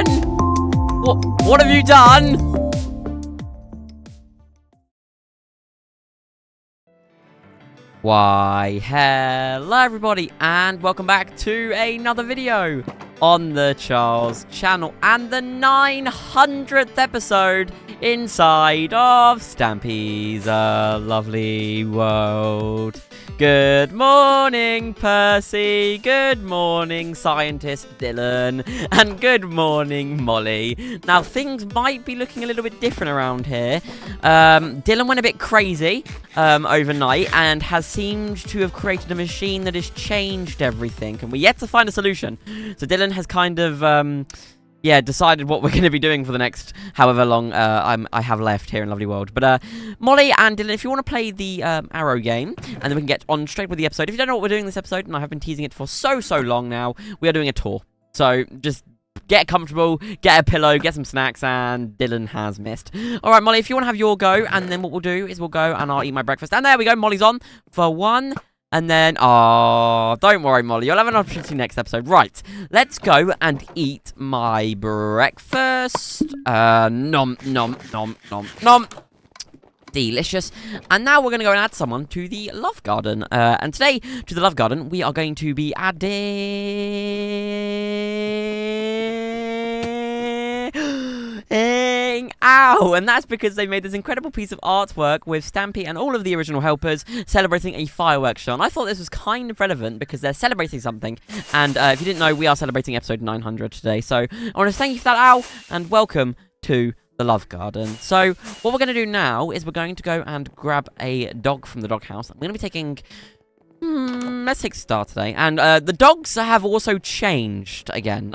Dylan? What have you done? Why, hello everybody, and welcome back to another video on the Charles channel, and the 900th episode inside of Stampy's lovely world. Good morning, Percy. Good morning, scientist Dylan. And good morning, Molly. Now, things might be looking a little bit different around here. Dylan went a bit crazy overnight and has seemed to have created a machine that has changed everything. And we're yet to find a solution. So Dylan has kind of... decided what we're going to be doing for the next however long I have left here in Lovely World. But Molly and Dylan, if you want to play the arrow game, and then we can get on straight with the episode. If you don't know what we're doing this episode, and I have been teasing it for so long now, we are doing a tour. So just get comfortable, get a pillow, get some snacks, and Dylan has missed. All right, Molly, if you want to have your go, and then what we'll do is we'll go and I'll eat my breakfast. And there we go, Molly's on for one. And then, don't worry, Molly. You'll have an opportunity next episode. Right, let's go and eat my breakfast. Nom, nom, nom, nom, nom. Delicious. And now we're going to go and add someone to the Love Garden. And today, to the Love Garden, we are going to be adding... Ow! And that's because they made this incredible piece of artwork with Stampy and all of the original helpers celebrating a fireworks show. And I thought this was kind of relevant because they're celebrating something. And if you didn't know, we are celebrating episode 900 today. So I want to thank you for that, Ow! And welcome to the Love Garden. So what we're going to do now is we're going to go and grab a dog from the doghouse. I'm going to be taking... let's take Star today. And the dogs have also changed again.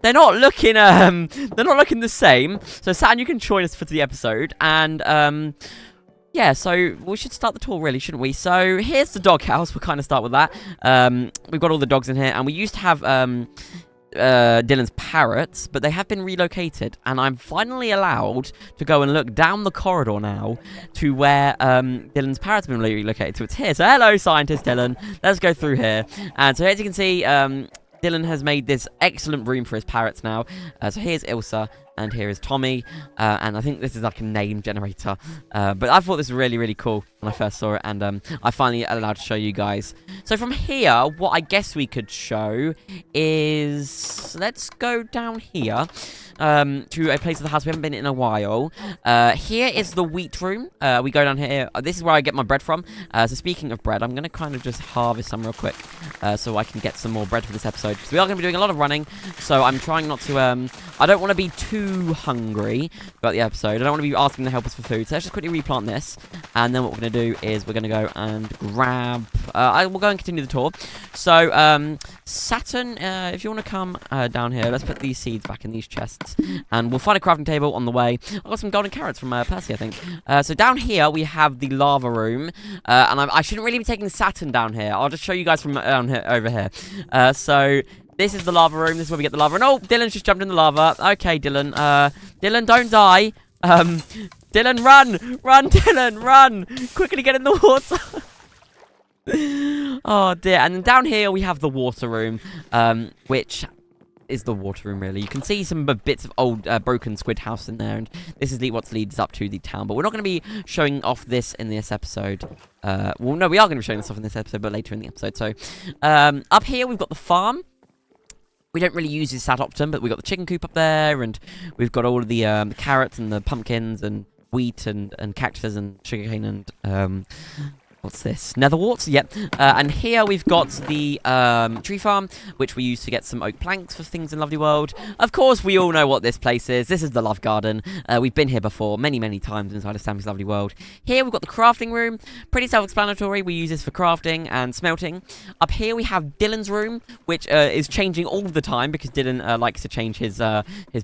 They're not looking the same. So Saturn, you can join us for the episode. And yeah, so we should start the tour really, shouldn't we? So here's the doghouse. We'll kind of start with that. We've got all the dogs in here, and we used to have Dylan's parrots, but they have been relocated, and I'm finally allowed to go and look down the corridor now to where Dylan's parrots have been relocated. So it's here. So hello, scientist Dylan. Let's go through here. And so as you can see, Dylan has made this excellent room for his parrots now. So here's Ilsa, and here is Tommy, and I think this is like a name generator. But I thought this was really, really cool when I first saw it, and I finally allowed to show you guys. So from here, what I guess we could show is... Let's go down here to a place of the house we haven't been in a while. Here is the wheat room. We go down here. This is where I get my bread from. So speaking of bread, I'm going to kind of just harvest some real quick so I can get some more bread for this episode. Because we are going to be doing a lot of running, so I'm trying not to... I don't want to be too hungry about the episode. I don't want to be asking the helpers for food. So let's just quickly replant this. And then what we're going to do is we're going to go and grab... we'll go and continue the tour. So, Saturn, if you want to come down here, let's put these seeds back in these chests. And we'll find a crafting table on the way. I've got some golden carrots from Percy, I think. So down here, we have the lava room. And I shouldn't really be taking Saturn down here. I'll just show you guys from down here, over here. So... This is the lava room. This is where we get the lava. And oh, Dylan's just jumped in the lava. Okay, Dylan. Dylan, don't die. Dylan, run! Run, Dylan, run! Quickly get in the water. Oh, dear. And then down here, we have the water room, which is the water room, really. You can see some bits of old broken squid house in there. And this is what leads up to the town. But we're not going to be showing off this in this episode. Well, no, we are going to be showing this off in this episode, but later in the episode. So, up here, we've got the farm. We don't really use this that often, but we've got the chicken coop up there, and we've got all of the carrots and the pumpkins and wheat and cactus and sugarcane and what's this? Netherworts? Yep. And here we've got the tree farm, which we use to get some oak planks for things in Lovely World. Of course, we all know what this place is. This is the Love Garden. We've been here before many, many times inside of Stampy's Lovely World. Here we've got the crafting room. Pretty self-explanatory. We use this for crafting and smelting. Up here we have Dylan's room, which is changing all the time because Dylan likes to change his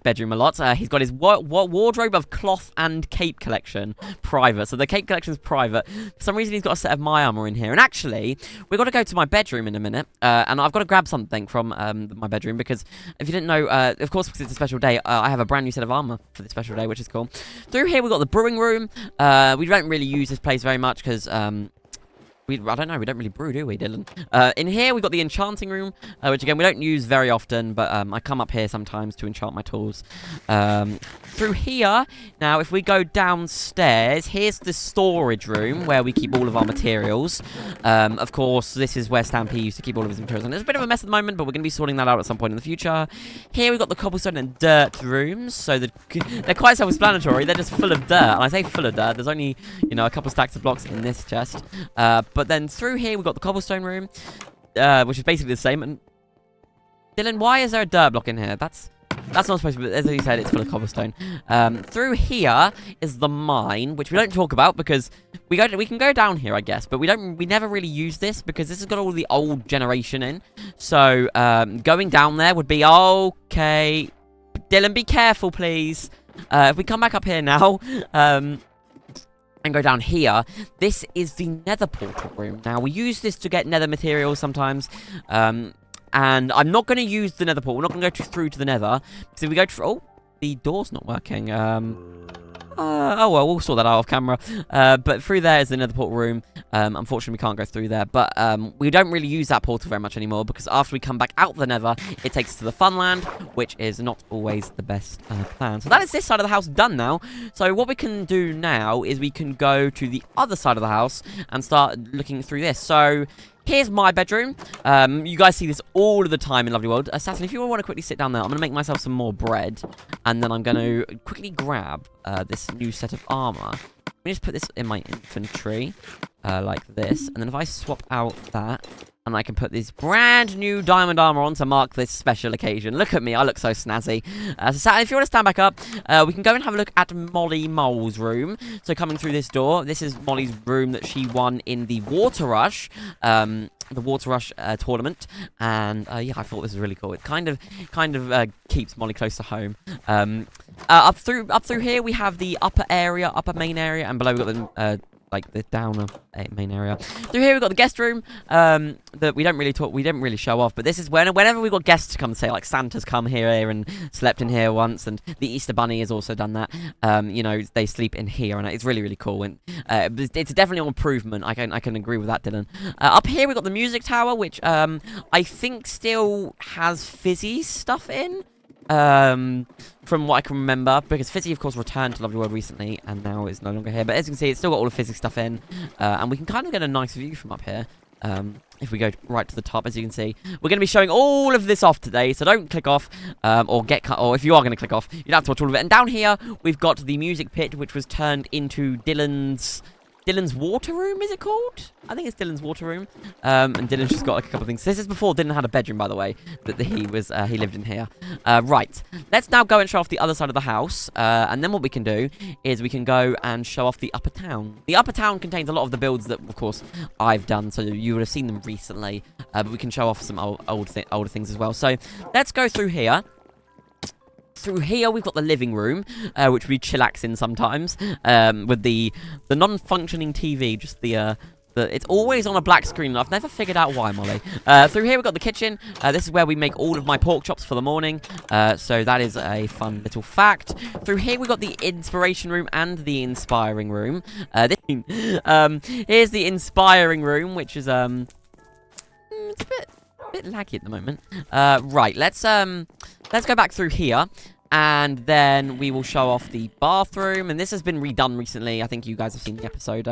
bedroom a lot. He's got his wardrobe of cloth and cape collection private. So the cape collection is private. For some reason, he's got a set of my armor in here. And actually, we've got to go to my bedroom in a minute. And I've got to grab something from my bedroom because if you didn't know, of course, because it's a special day, I have a brand new set of armor for this special day, which is cool. Through here, we've got the brewing room. We don't really use this place very much because I don't know. We don't really brew, do we, Dylan? In here, we've got the enchanting room, which, again, we don't use very often, but I come up here sometimes to enchant my tools. Through here, now, if we go downstairs, here's the storage room where we keep all of our materials. Of course, this is where Stampy used to keep all of his materials, and it's a bit of a mess at the moment, but we're going to be sorting that out at some point in the future. Here, we've got the cobblestone and dirt rooms, so they're quite self-explanatory. They're just full of dirt, and I say full of dirt. There's only, you know, a couple stacks of blocks in this chest. But then through here, we've got the cobblestone room, which is basically the same. And Dylan, why is there a dirt block in here? That's not supposed to be, as you said, it's full of cobblestone. Through here is the mine, which we don't talk about because we can go down here, I guess, but we never really use this because this has got all the old generation in. So, going down there would be okay. Dylan, be careful, please. If we come back up here now, and go down here, this is the nether portal room. Now, we use this to get nether materials sometimes, and I'm not going to use the nether portal. We're not going to go through to the nether. So if we go through... Oh, the door's not working. Oh, well, we'll sort that out off camera. But through there is the nether portal room. Unfortunately, we can't go through there. But we don't really use that portal very much anymore because after we come back out the nether, it takes us to the Funland, which is not always the best plan. So that is this side of the house done now. So what we can do now is we can go to the other side of the house and start looking through this. So... here's my bedroom. You guys see this all of the time in Lovely World. Saturn, if you want to quickly sit down there, I'm going to make myself some more bread. And then I'm going to quickly grab this new set of armor. Let me just put this in my infantry, like this. And then if I swap out that, and I can put this brand new diamond armor on to mark this special occasion. Look at me, I look so snazzy. So Saturn, if you want to stand back up, we can go and have a look at Molly Mole's room. So coming through this door, this is Molly's room that she won in the Water Rush. The Water Rush tournament, and yeah, I thought this was really cool. It kind of keeps Molly close to home. Up through here, we have the upper main area, and below we've got the like the downer main area. Through here we've got the guest room that we don't really show off, but this is whenever we've got guests to come, say like Santa's come here and slept in here once, and the Easter Bunny has also done that. You know, they sleep in here, and it's really cool, and it's definitely an improvement. I can agree with that, Dylan. Up here we've got the music tower, which I think still has Fizzy stuff in. From what I can remember, because Fizzy, of course, returned to Lovely World recently, and now is no longer here. But as you can see, it's still got all the Fizzy stuff in, and we can kind of get a nice view from up here. If we go right to the top, as you can see, we're going to be showing all of this off today, so don't click off, or get cut, or if you are going to click off, you don't have to watch all of it. And down here, we've got the music pit, which was turned into Dylan's water room, is it called? I think it's Dylan's water room. And Dylan's just got like a couple of things. This is before Dylan had a bedroom, by the way, that he lived in here. Right. Let's now go and show off the other side of the house. And then what we can do is we can go and show off the upper town. The upper town contains a lot of the builds that, of course, I've done, so you would have seen them recently. But we can show off some older things as well. So let's go through here. Through here, we've got the living room, which we chillax in sometimes, with the non-functioning TV, just it's always on a black screen, and I've never figured out why, Molly. Through here, we've got the kitchen. This is where we make all of my pork chops for the morning, so that is a fun little fact. Through here, we've got the inspiration room and the inspiring room. Here's the inspiring room, which is, it's a bit laggy at the moment. Right, let's go back through here, and then we will show off the bathroom. And this has been redone recently. I think you guys have seen the episode.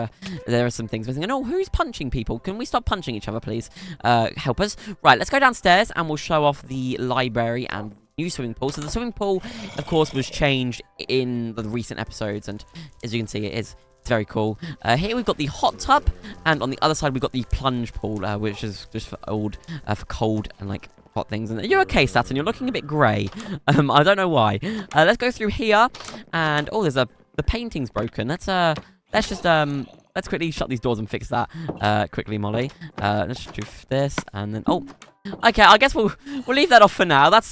There are some things missing. And oh, who's punching people? Can we stop punching each other, please? Help us. Right, let's go downstairs, and we'll show off the library and new swimming pool. So the swimming pool, of course, was changed in the recent episodes, and as you can see, it's very cool. Here we've got the hot tub, and on the other side we've got the plunge pool, which is just for for cold and like hot things. And you're okay, Saturn. You're looking a bit grey. I don't know why. Let's go through here, and oh, the painting's broken. Let's quickly shut these doors and fix that quickly, Molly. Let's do this, and then oh. Okay, I guess we'll leave that off for now. That's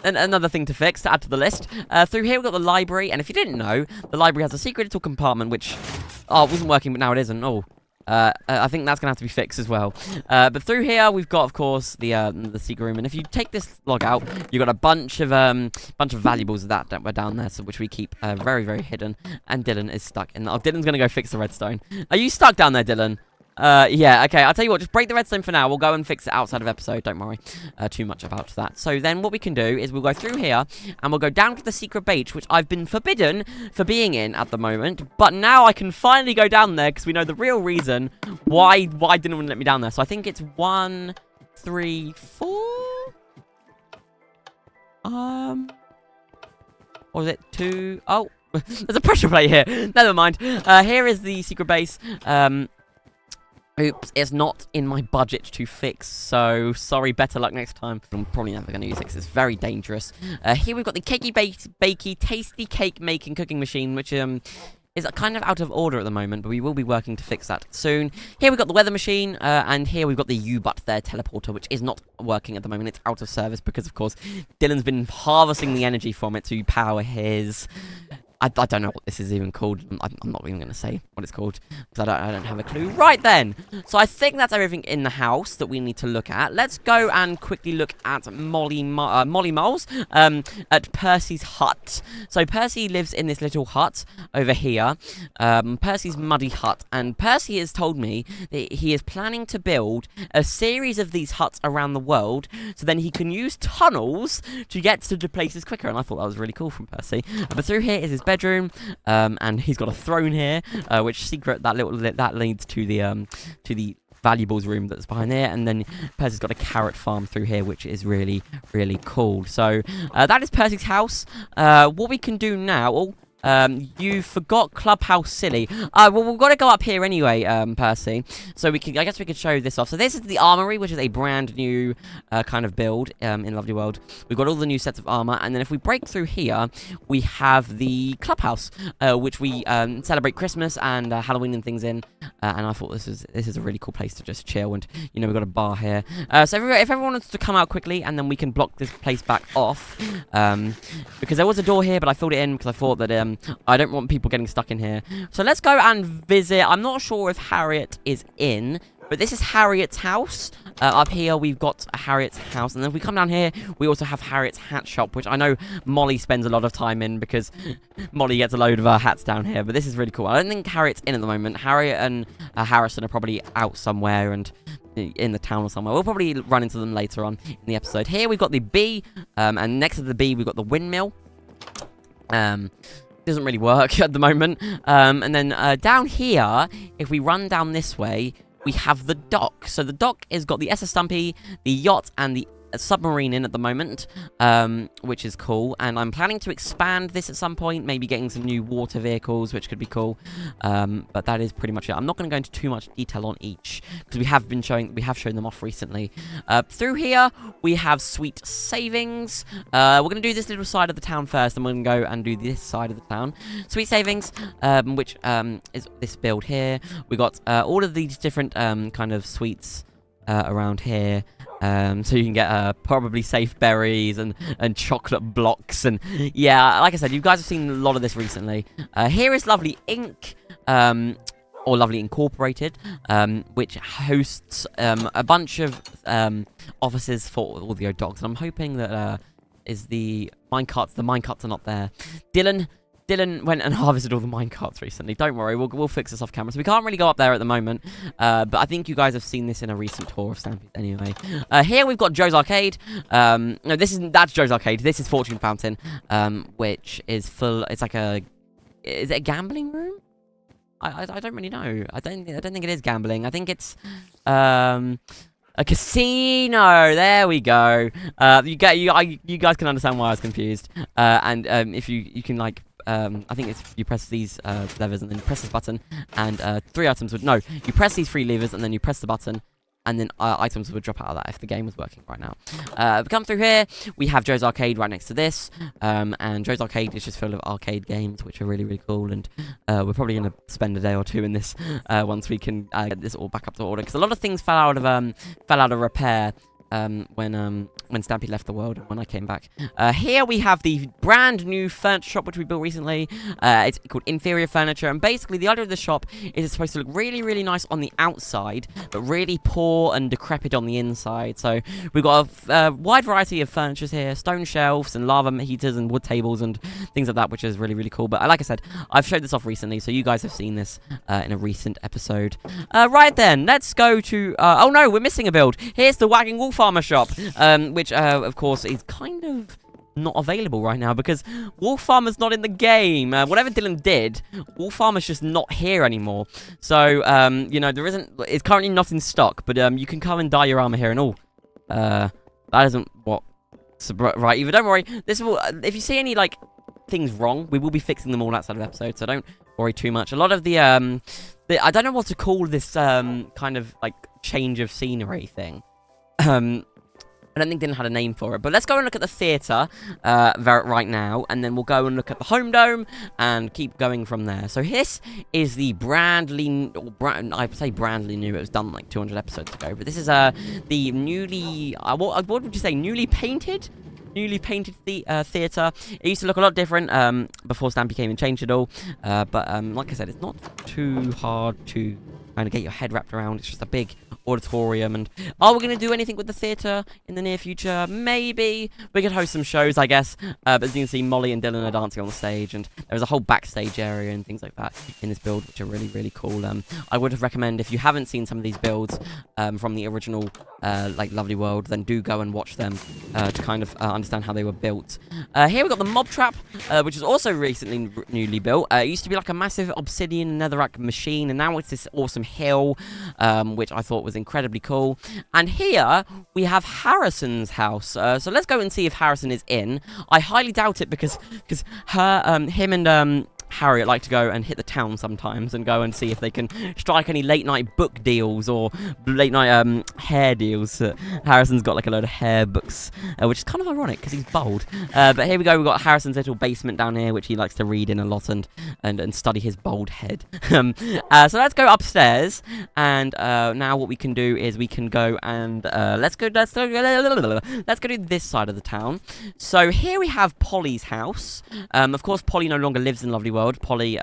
another thing to fix, to add to the list. Through here, we've got the library, and if you didn't know, the library has a secret little compartment, which, oh, it wasn't working, but now it isn't. Oh, I think that's going to have to be fixed as well. But through here, we've got, of course, the secret room, and if you take this log out, you've got a bunch of valuables that were down there, so which we keep very hidden. And Dylan is stuck, and Dylan's going to go fix the redstone. Are you stuck down there, Dylan? Yeah, okay, I'll tell you what, just break the redstone for now. We'll go and fix it outside of episode, don't worry too much about that. So then what we can do is we'll go through here, and we'll go down to the secret base, which I've been forbidden for being in at the moment. But now I can finally go down there, because we know the real reason why didn't want to let me down there. So I think it's 1, 3, 4? Or is it 2? Oh, there's a pressure plate here. Never mind. Here is the secret base. Oops, it's not in my budget to fix, so sorry, better luck next time. I'm probably never going to use it because it's very dangerous. Here we've got the cakey bakey tasty cake making cooking machine, which is kind of out of order at the moment, but we will be working to fix that soon. Here we've got the weather machine, and here we've got the U-Butt there teleporter, which is not working at the moment. It's out of service because, of course, Dylan's been harvesting the energy from it to power his... I don't know what this is even called. I'm not even going to say what it's called, because I don't have a clue. Right then, so I think that's everything in the house that we need to look at. Let's go and quickly look at Molly Moles, at Percy's hut. So Percy lives in this little hut over here, Percy's muddy hut, and Percy has told me that he is planning to build a series of these huts around the world, so then he can use tunnels to get to the places quicker, and I thought that was really cool from Percy. But through here is his bedroom, and he's got a throne here, which secret that leads to the valuables room that's behind there, and then Percy's got a carrot farm through here, which is really, really cool. So that is Percy's house. What we can do now... you forgot Clubhouse Silly. Well, we've got to go up here anyway, Percy. So I guess we could show this off. So this is the armory, which is a brand new kind of build in Lovely World. We've got all the new sets of armor, and then if we break through here, we have the clubhouse, which we celebrate Christmas and Halloween and things in. And I thought this is a really cool place to just chill, and you know we've got a bar here. So if everyone wants to come out quickly, and then we can block this place back off, because there was a door here, but I filled it in because I thought that I don't want people getting stuck in here. So let's go and visit. I'm not sure if Harriet is in, but this is Harriet's house. Up here, we've got Harriet's house. And then if we come down here, we also have Harriet's hat shop, which I know Molly spends a lot of time in because Molly gets a load of her hats down here. But this is really cool. I don't think Harriet's in at the moment. Harriet and Harrison are probably out somewhere and in the town or somewhere. We'll probably run into them later on in the episode. Here, we've got the bee. And next to the bee, we've got the windmill. Doesn't really work at the moment. And then down here, if we run down this way, we have the dock. So the dock has got the SS Stampy, the yacht, and the submarine in at the moment, which is cool. And I'm planning to expand this at some point, maybe getting some new water vehicles, which could be cool. But that is pretty much it. I'm not going to go into too much detail on each because we have shown them off recently. Through here we have sweet savings. We're going to do this little side of the town first, and we're going to go and do this side of the town. Sweet savings, which is this build here. We got all of these different kind of sweets around here. So you can get probably safe berries and chocolate blocks, and yeah, like I said, you guys have seen a lot of this recently. Here is Lovely Inc. Or Lovely Incorporated, which hosts a bunch of offices for all the dogs, and I'm hoping that is the minecarts. The minecarts are not there. Dylan went and harvested all the minecarts recently. Don't worry, we'll fix this off camera. So we can't really go up there at the moment. But I think you guys have seen this in a recent tour of Stampy anyway. Here we've got Joe's Arcade. No, that's Joe's Arcade. This is Fortune Fountain, which is full. It's like is it a gambling room? I don't really know. I don't think it is gambling. I think it's a casino. There we go. You guys can understand why I was confused. And if you can like. I think it's you press these levers and then you press this button, and 3 items would... No, you press these 3 levers and then you press the button, and then items would drop out of that if the game was working right now. We come through here, we have Joe's Arcade right next to this, and Joe's Arcade is just full of arcade games, which are really, really cool, and we're probably going to spend a day or two in this once we can get this all back up to order, because a lot of things fell out of repair when Stampy left the world and when I came back. Here we have the brand new furniture shop which we built recently. It's called Inferior Furniture, and basically the idea of the shop is it's supposed to look really, really nice on the outside, but really poor and decrepit on the inside. So we've got a wide variety of furnitures here, stone shelves and lava heaters and wood tables and things like that, which is really, really cool. But like I said, I've showed this off recently, so you guys have seen this in a recent episode. Right then, let's go to... oh no, we're missing a build. Here's the Wagging Wool Farmer shop, which, of course, is kind of not available right now because Wolf Farmer's not in the game. Whatever Dylan did, Wolf Farmer's just not here anymore. So, you know, it's currently not in stock, but you can come and dye your armor here and all. That isn't what... right, either. Don't worry. This will... if you see any, like, things wrong, we will be fixing them all outside of episode, so don't worry too much. A lot of the I don't know what to call this, kind of, like, change of scenery thing. I don't think Dylan had a name for it, but let's go and look at the theatre right now, and then we'll go and look at the home dome and keep going from there. So this is the I say brandly new. It was done like 200 episodes ago, but this is the newly what would you say, newly painted theatre. It used to look a lot different before Stampy came and changed it all, but like I said, it's not too hard to kind of get your head wrapped around. It's just a big auditorium, and are we going to do anything with the theatre in the near future? Maybe. We could host some shows, I guess, but as you can see, Molly and Dylan are dancing on the stage, and there's a whole backstage area and things like that in this build, which are really, really cool. I would recommend, if you haven't seen some of these builds from the original like Lovely World, then do go and watch them to kind of understand how they were built. Here we've got the mob trap, which is also recently newly built. It used to be like a massive obsidian netherrack machine, and now it's this awesome hill, which I thought was incredibly cool. And here we have Harrison's house. So let's go and see if Harrison is in. I highly doubt it because him and Harriet like to go and hit the town sometimes and go and see if they can strike any late night book deals or late night hair deals. Harrison's got like a load of hair books, which is kind of ironic because he's bald. But here we go. We've got Harrison's little basement down here, which he likes to read in a lot and study his bald head. So let's go upstairs, and now what we can do is we can go and let's go to this side of the town. So here we have Polly's house. Of course, Polly no longer lives in Lovely World. Polly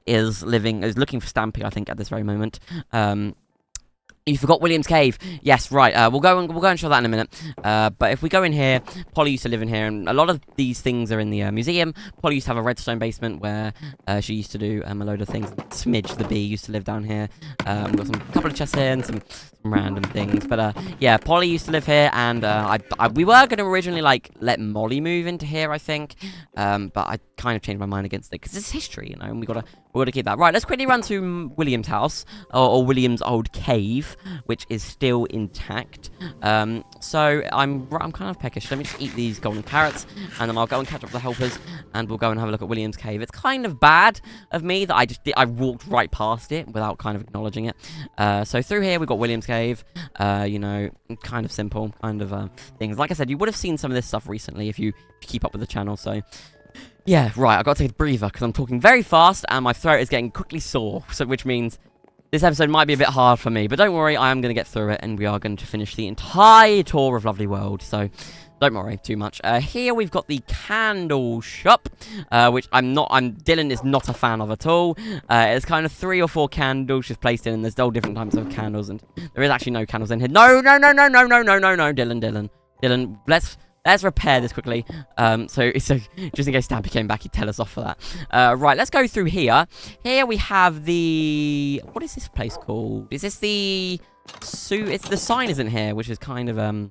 is looking for Stampy, I think, at this very moment. You forgot William's cave. Yes, right. We'll go and show that in a minute. But if we go in here, Polly used to live in here, and a lot of these things are in the museum. Polly used to have a redstone basement where she used to do a load of things. Smidge the bee used to live down here. We've got a couple of chests here and some random things. But yeah, Polly used to live here, and we were going to originally like let Molly move into here, I think. But I kind of changed my mind against it because it's history, you know, and we gotta keep that. Right, let's quickly run to William's house, or William's old cave, which is still intact. So I'm kind of peckish. Let me just eat these golden carrots, and then I'll go and catch up with the helpers, and we'll go and have a look at William's cave. It's kind of bad of me that I walked right past it without kind of acknowledging it. So through here we've got William's cave. You know, kind of simple kind of things. Like I said, you would have seen some of this stuff recently if you keep up with the channel. So yeah, right, I've got to take a breather because I'm talking very fast and my throat is getting quickly sore, so which means this episode might be a bit hard for me, but don't worry, I am going to get through it, and we are going to finish the entire tour of Lovely World, so don't worry too much. Here we've got the candle shop, which Dylan is not a fan of at all. It's kind of 3 or 4 candles just placed in, and there's all different types of candles, and there is actually no candles in here. No, Dylan, let's repair this quickly. So just in case Stampy came back, he'd tell us off for that. Right, let's go through here. Here we have the... What is this place called? Is this the... It's the sign isn't here, which is kind of...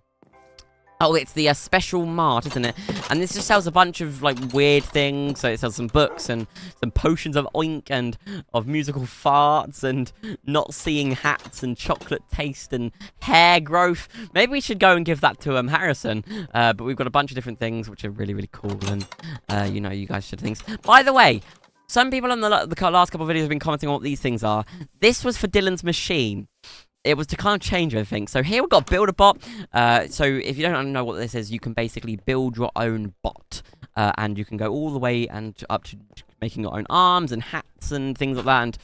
Oh, it's the special mart, isn't it? And this just sells a bunch of, like, weird things. So it sells some books and some potions of oink and of musical farts and not seeing hats and chocolate taste and hair growth. Couple. Maybe we should go and give that to Harrison. But we've got a bunch of different things which are really, really cool. And, you know, you guys should things. By the way, some people on the last couple of videos have been commenting on what these things are. This was for Dylan's machine. It was to kind of change everything. So here we've got Build-A-Bot. So if you don't know what this is, you can basically build your own bot. And you can go all the way and up to making your own arms and hats and things like that.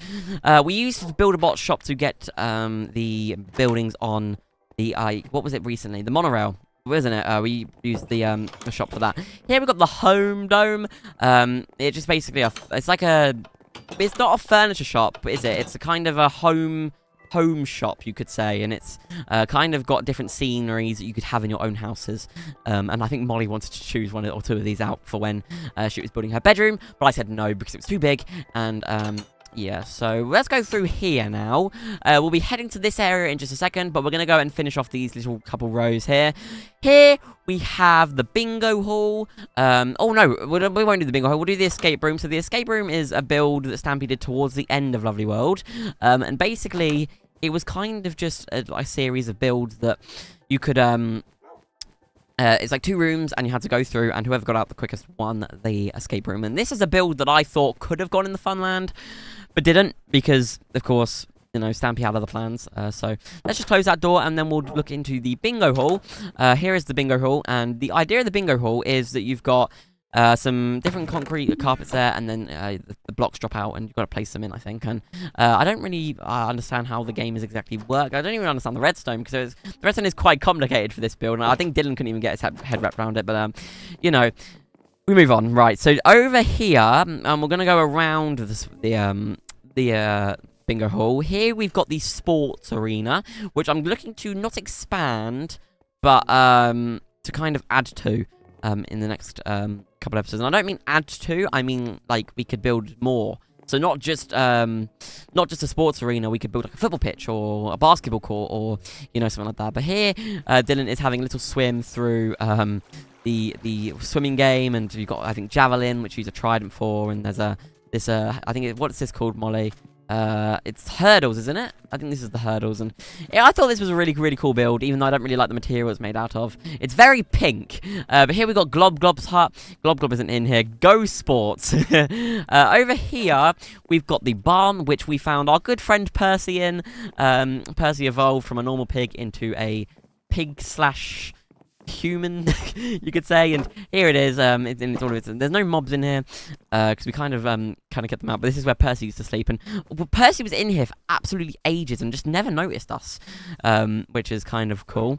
And we used the Build-A-Bot shop to get the buildings on what was it recently? The monorail. Wasn't it? We used the shop for that. Here we've got the home dome. It's just basically it's like a... It's not a furniture shop, is it? It's a kind of a home shop, you could say, and it's kind of got different sceneries that you could have in your own houses. And I think Molly wanted to choose one or two of these out for when she was building her bedroom, but I said no because it was too big. And yeah, so let's go through here now. We'll be heading to this area in just a second, but we're going to go and finish off these little couple rows here. Here we have the bingo hall. Oh no, we won't do the bingo hall. We'll do the escape room. So the escape room is a build that Stampy did towards the end of Lovely World. And basically, it was kind of just a series of builds that you could... it's like 2 rooms, and you had to go through, and whoever got out the quickest won the escape room. And this is a build that I thought could have gone in the Funland, but didn't, because, of course, you know, Stampy had other plans. So let's just close that door, and then we'll look into the bingo hall. Here is the bingo hall, and the idea of the bingo hall is that you've got some different concrete carpets there, and then the blocks drop out, and you've got to place them in, I think. And I don't really understand how the game is exactly work. I don't even understand the redstone, because the redstone is quite complicated for this build, and I think Dylan couldn't even get his head wrapped around it. But you know, we move on. Right, so over here, we're gonna go around the bingo hall. Here we've got the sports arena, which I'm looking to not expand, but to kind of add to in the next couple episodes. And I don't mean add to, I mean like we could build more. So not just a sports arena. We could build like a football pitch or a basketball court, or you know, something like that. But here Dylan is having a little swim through the swimming game, and you've got, I think, javelin, which you use a trident for, and there's I think what's this called, Molly? It's hurdles, isn't it? I think this is the hurdles, and yeah, I thought this was a really, really cool build, even though I don't really like the material it's made out of. It's very pink. But here we got Glob's hut. Glob isn't in here. Go Sports. Over here, we've got the barn, which we found our good friend Percy in. Percy evolved from a normal pig into a pig slash human, you could say, and here it is. It's all of it. There's no mobs in here because we kind of kept them out. But this is where Percy used to sleep, and Percy was in here for absolutely ages and just never noticed us, which is kind of cool.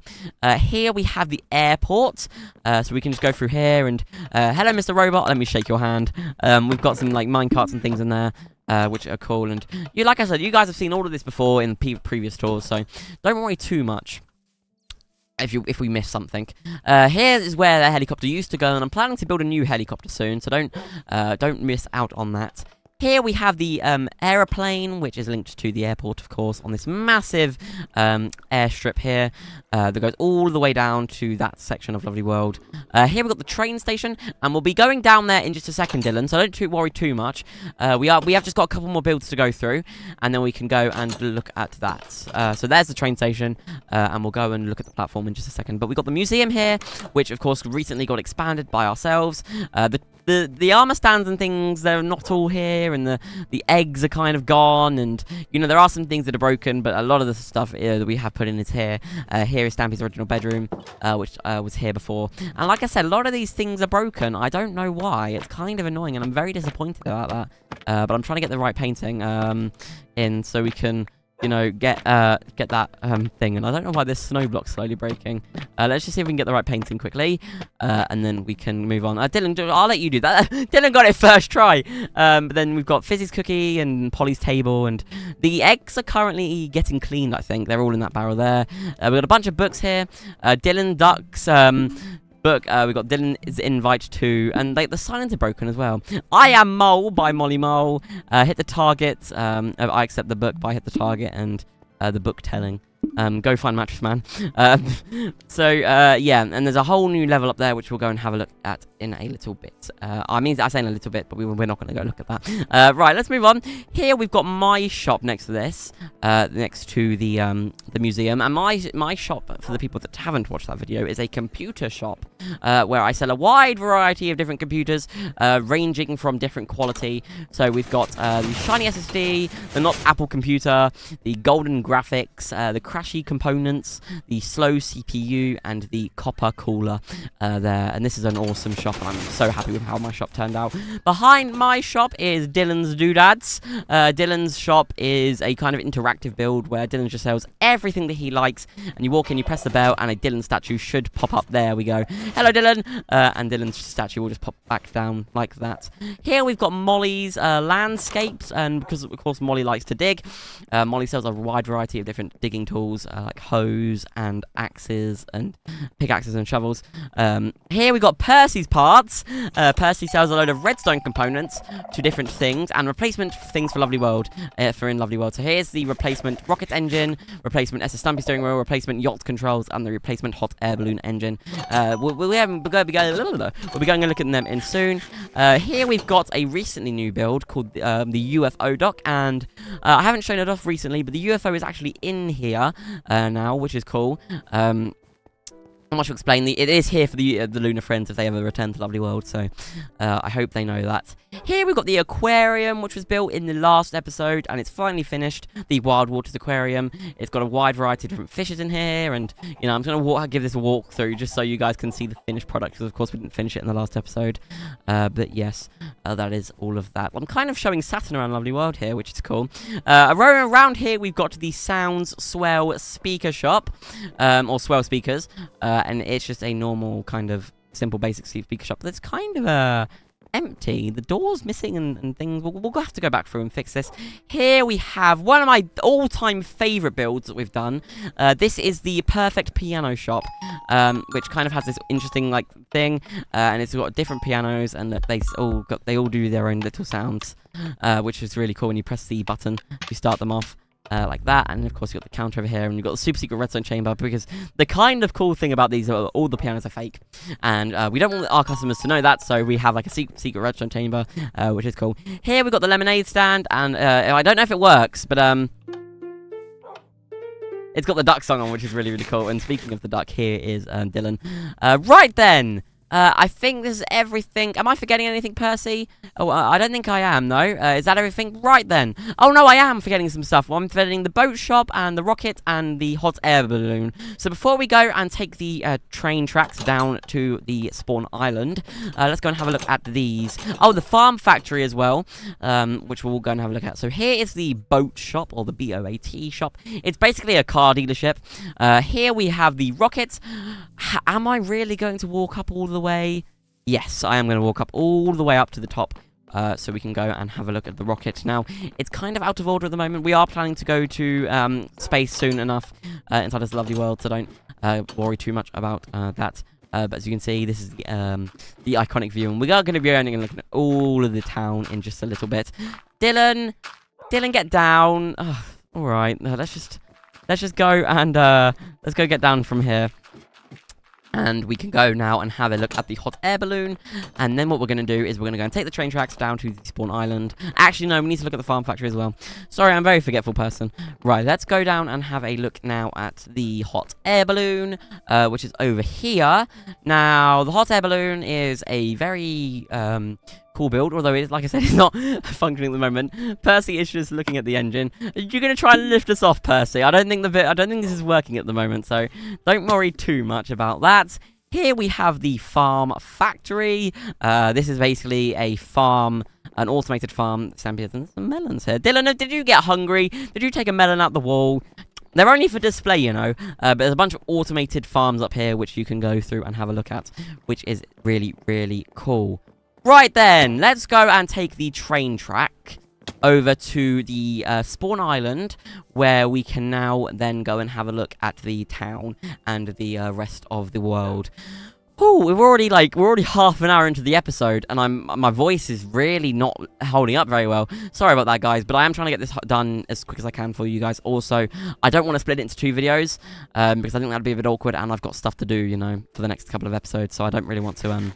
Here we have the airport, so we can just go through here. And hello, Mr. Robot. Let me shake your hand. We've got some like minecarts and things in there. Which are cool, and like I said, you guys have seen all of this before in previous tours, so don't worry too much if we miss something. Here is where the helicopter used to go, and I'm planning to build a new helicopter soon, so don't miss out on that. Here we have the aeroplane, which is linked to the airport, of course, on this massive airstrip here that goes all the way down to that section of Lovely World. Here we've got the train station, and we'll be going down there in just a second, Dylan, so don't worry too much. We have just got a couple more builds to go through, and then we can go and look at that. So there's the train station, and we'll go and look at the platform in just a second. But we've got the museum here, which, of course, recently got expanded by ourselves. The armor stands and things, they're not all here, and the eggs are kind of gone, and you know, there are some things that are broken, but a lot of the stuff that we have put in is here. Here is Stampy's original bedroom, which was here before, and like I said, a lot of these things are broken. I don't know why. It's kind of annoying, and I'm very disappointed about that, but I'm trying to get the right painting in so we can, you know, get that thing. And I don't know why this snow block's slowly breaking. Let's just see if we can get the right painting quickly, and then we can move on. Dylan, I'll let you do that. Dylan got it first try. But then we've got Fizzy's cookie and Polly's table, and the eggs are currently getting cleaned, I think. They're all in that barrel there. We've got a bunch of books here. Dylan Duck's book. We've got Dylan's invite to, and like the signs are broken as well. I Am Mole by Molly Mole. Hit the target. I accept the book by Hit the Target, and the book telling. Go find Mattress Man. Yeah, and there's a whole new level up there, which we'll go and have a look at in a little bit. I say in a little bit, but we're not going to go look at that. Right, let's move on. Here we've got my shop next to this, next to the museum, and my shop, for the people that haven't watched that video, is a computer shop. where I sell a wide variety of different computers, ranging from different quality. So we've got the shiny SSD, the not Apple computer, the golden graphics, the crashy components, the slow CPU, and the copper cooler there. And this is an awesome shop, and I'm so happy with how my shop turned out. Behind my shop is Dylan's Doodads. Dylan's shop is a kind of interactive build where Dylan just sells everything that he likes, and you walk in, you press the bell, and a Dylan statue should pop up. There we go. Hello, Dylan. And Dylan's statue will just pop back down like that. Here we've got Molly's landscapes, and because, of course, Molly likes to dig, Molly sells a wide variety of different digging tools, like hoes and axes and pickaxes and shovels. Here we've got Percy's parts. Percy sells a load of redstone components to different things and replacement things for Lovely World, for in Lovely World. So here's the replacement rocket engine, replacement SS Stampy steering wheel, replacement yacht controls, and the replacement hot air balloon engine. We'll be going and look at them in soon. Here we've got a recently new build called the UFO dock, and I haven't shown it off recently, but the UFO is actually in here now, which is cool. Not much to explain. It is here for the Lunar Friends if they ever return to Lovely World, so I hope they know that. Here we've got the aquarium, which was built in the last episode, and it's finally finished. The Wild Waters Aquarium. It's got a wide variety of different fishes in here, and you know, I'm just gonna give this a walkthrough just so you guys can see the finished product, because of course we didn't finish it in the last episode. But yes, that is all of that. I'm kind of showing Saturn around Lovely World here, which is cool. Around here we've got the Sounds Swell speaker shop, or Swell speakers. And it's just a normal kind of simple basic speaker shop that's kind of empty. The door's missing and things. We'll have to go back through and fix this. Here we have one of my all-time favorite builds that we've done. This is the perfect piano shop, which kind of has this interesting like thing, and it's got different pianos, and they all do their own little sounds, which is really cool. When you press the button, you start them off. Like that, and of course you've got the counter over here, and you've got the super secret redstone chamber, because the kind of cool thing about these are all the pianos are fake, and we don't want our customers to know that, so we have like a secret redstone chamber, which is cool. Here we've got the lemonade stand, and I don't know if it works, but it's got the duck song on, which is really, really cool. And speaking of the duck, here is Dylan. Right then. I think this is everything. Am I forgetting anything, Percy? Oh, I don't think I am, though. Is that everything? Right, then. Oh, no, I am forgetting some stuff. Well, I'm forgetting the boat shop and the rocket and the hot air balloon. So before we go and take the train tracks down to the spawn island, let's go and have a look at these. Oh, the farm factory as well, which we'll go and have a look at. So here is the boat shop, or the BOAT shop. It's basically a car dealership. Here we have the rockets. Am I really going to walk up all the way? Yes, I am going to walk up all the way up to the top, so we can go and have a look at the rocket. Now, it's kind of out of order at the moment. We are planning to go to space soon enough inside this lovely world, so don't worry too much about that. But as you can see, this is the iconic view, and we are going to be looking at all of the town in just a little bit. Dylan, get down. Oh, all right, let's just go and let's go get down from here. And we can go now and have a look at the hot air balloon. And then what we're going to do is we're going to go and take the train tracks down to the spawn island. Actually, no, we need to look at the farm factory as well. Sorry, I'm a very forgetful person. Right, let's go down and have a look now at the hot air balloon, which is over here. Now, the hot air balloon is a very cool build, although it, like I said, it's not functioning at the moment. Percy is just looking at the engine. You're gonna try and lift us off, Percy. I don't think this is working at the moment, so don't worry too much about that. Here we have the farm factory. This is basically a farm, an automated farm. Stampy has some melons here. Dylan, did you get hungry? Did you take a melon out the wall? They're only for display, you know, but there's a bunch of automated farms up here which you can go through and have a look at, which is really, really cool. Right then, let's go and take the train track over to the spawn island, where we can now then go and have a look at the town and the rest of the world. Oh, we're already half an hour into the episode, and my voice is really not holding up very well. Sorry about that, guys, but I am trying to get this done as quick as I can for you guys. Also, I don't want to split it into 2 videos, because I think that'd be a bit awkward, and I've got stuff to do, you know, for the next couple of episodes, so I don't really want to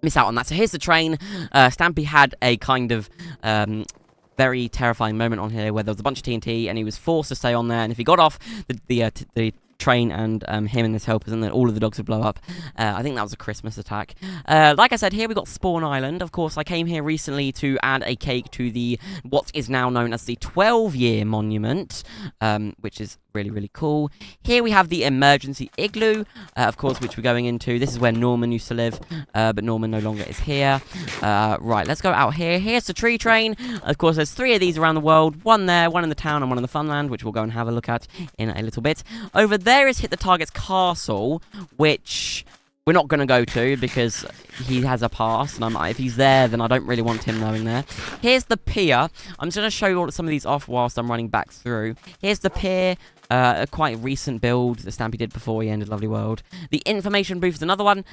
miss out on that. So here's the train. Stampy had a kind of very terrifying moment on here where there was a bunch of TNT, and he was forced to stay on there, and if he got off, the train and him and his helpers, and then all of the dogs would blow up. I think that was a Christmas attack. Like I said, here we got Spawn Island. Of course, I came here recently to add a cake to the what is now known as the 12-year monument, which is really, really cool. Here we have the emergency igloo, of course, which we're going into. This is where Norman used to live, but Norman no longer is here. Right, let's go out here. Here's the tree train. Of course, there's 3 of these around the world. One there, one in the town, and one in the Funland, which we'll go and have a look at in a little bit. Over there is Hit the Target's castle, which we're not going to go to because he has a pass, and if he's there, then I don't really want him knowing there. Here's the pier. I'm just going to show you all some of these off whilst I'm running back through. Here's the pier. A quite recent build that Stampy did before he ended Lovely World. The information booth is another one,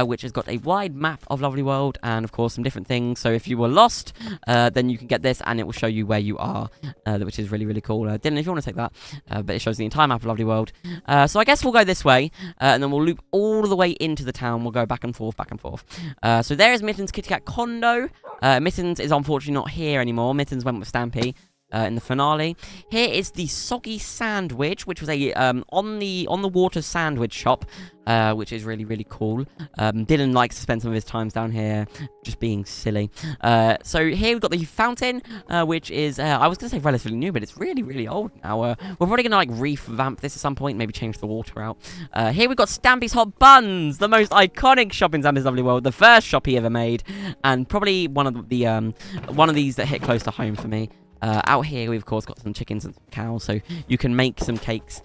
which has got a wide map of Lovely World and, of course, some different things. So if you were lost, then you can get this and it will show you where you are, which is really, really cool. Dylan, if you want to take that, but it shows the entire map of Lovely World. So I guess we'll go this way, and then we'll loop all the way into the town. We'll go back and forth, back and forth. So there is Mittens' Kitty Cat Condo. Mittens is unfortunately not here anymore. Mittens went with Stampy. In the finale. Here is the Soggy Sandwich, which was a on the water sandwich shop, which is really, really cool. Dylan likes to spend some of his times down here just being silly. So here we've got the fountain, which is I was gonna say relatively new, but it's really, really old now. We're probably gonna like revamp this at some point, maybe change the water out. Here we've got Stampy's Hot Buns, the most iconic shop in Stampy's Lovely World, the first shop he ever made, and probably one of these that hit close to home for me. Out here, we've, of course, got some chickens and some cows, so you can make some cakes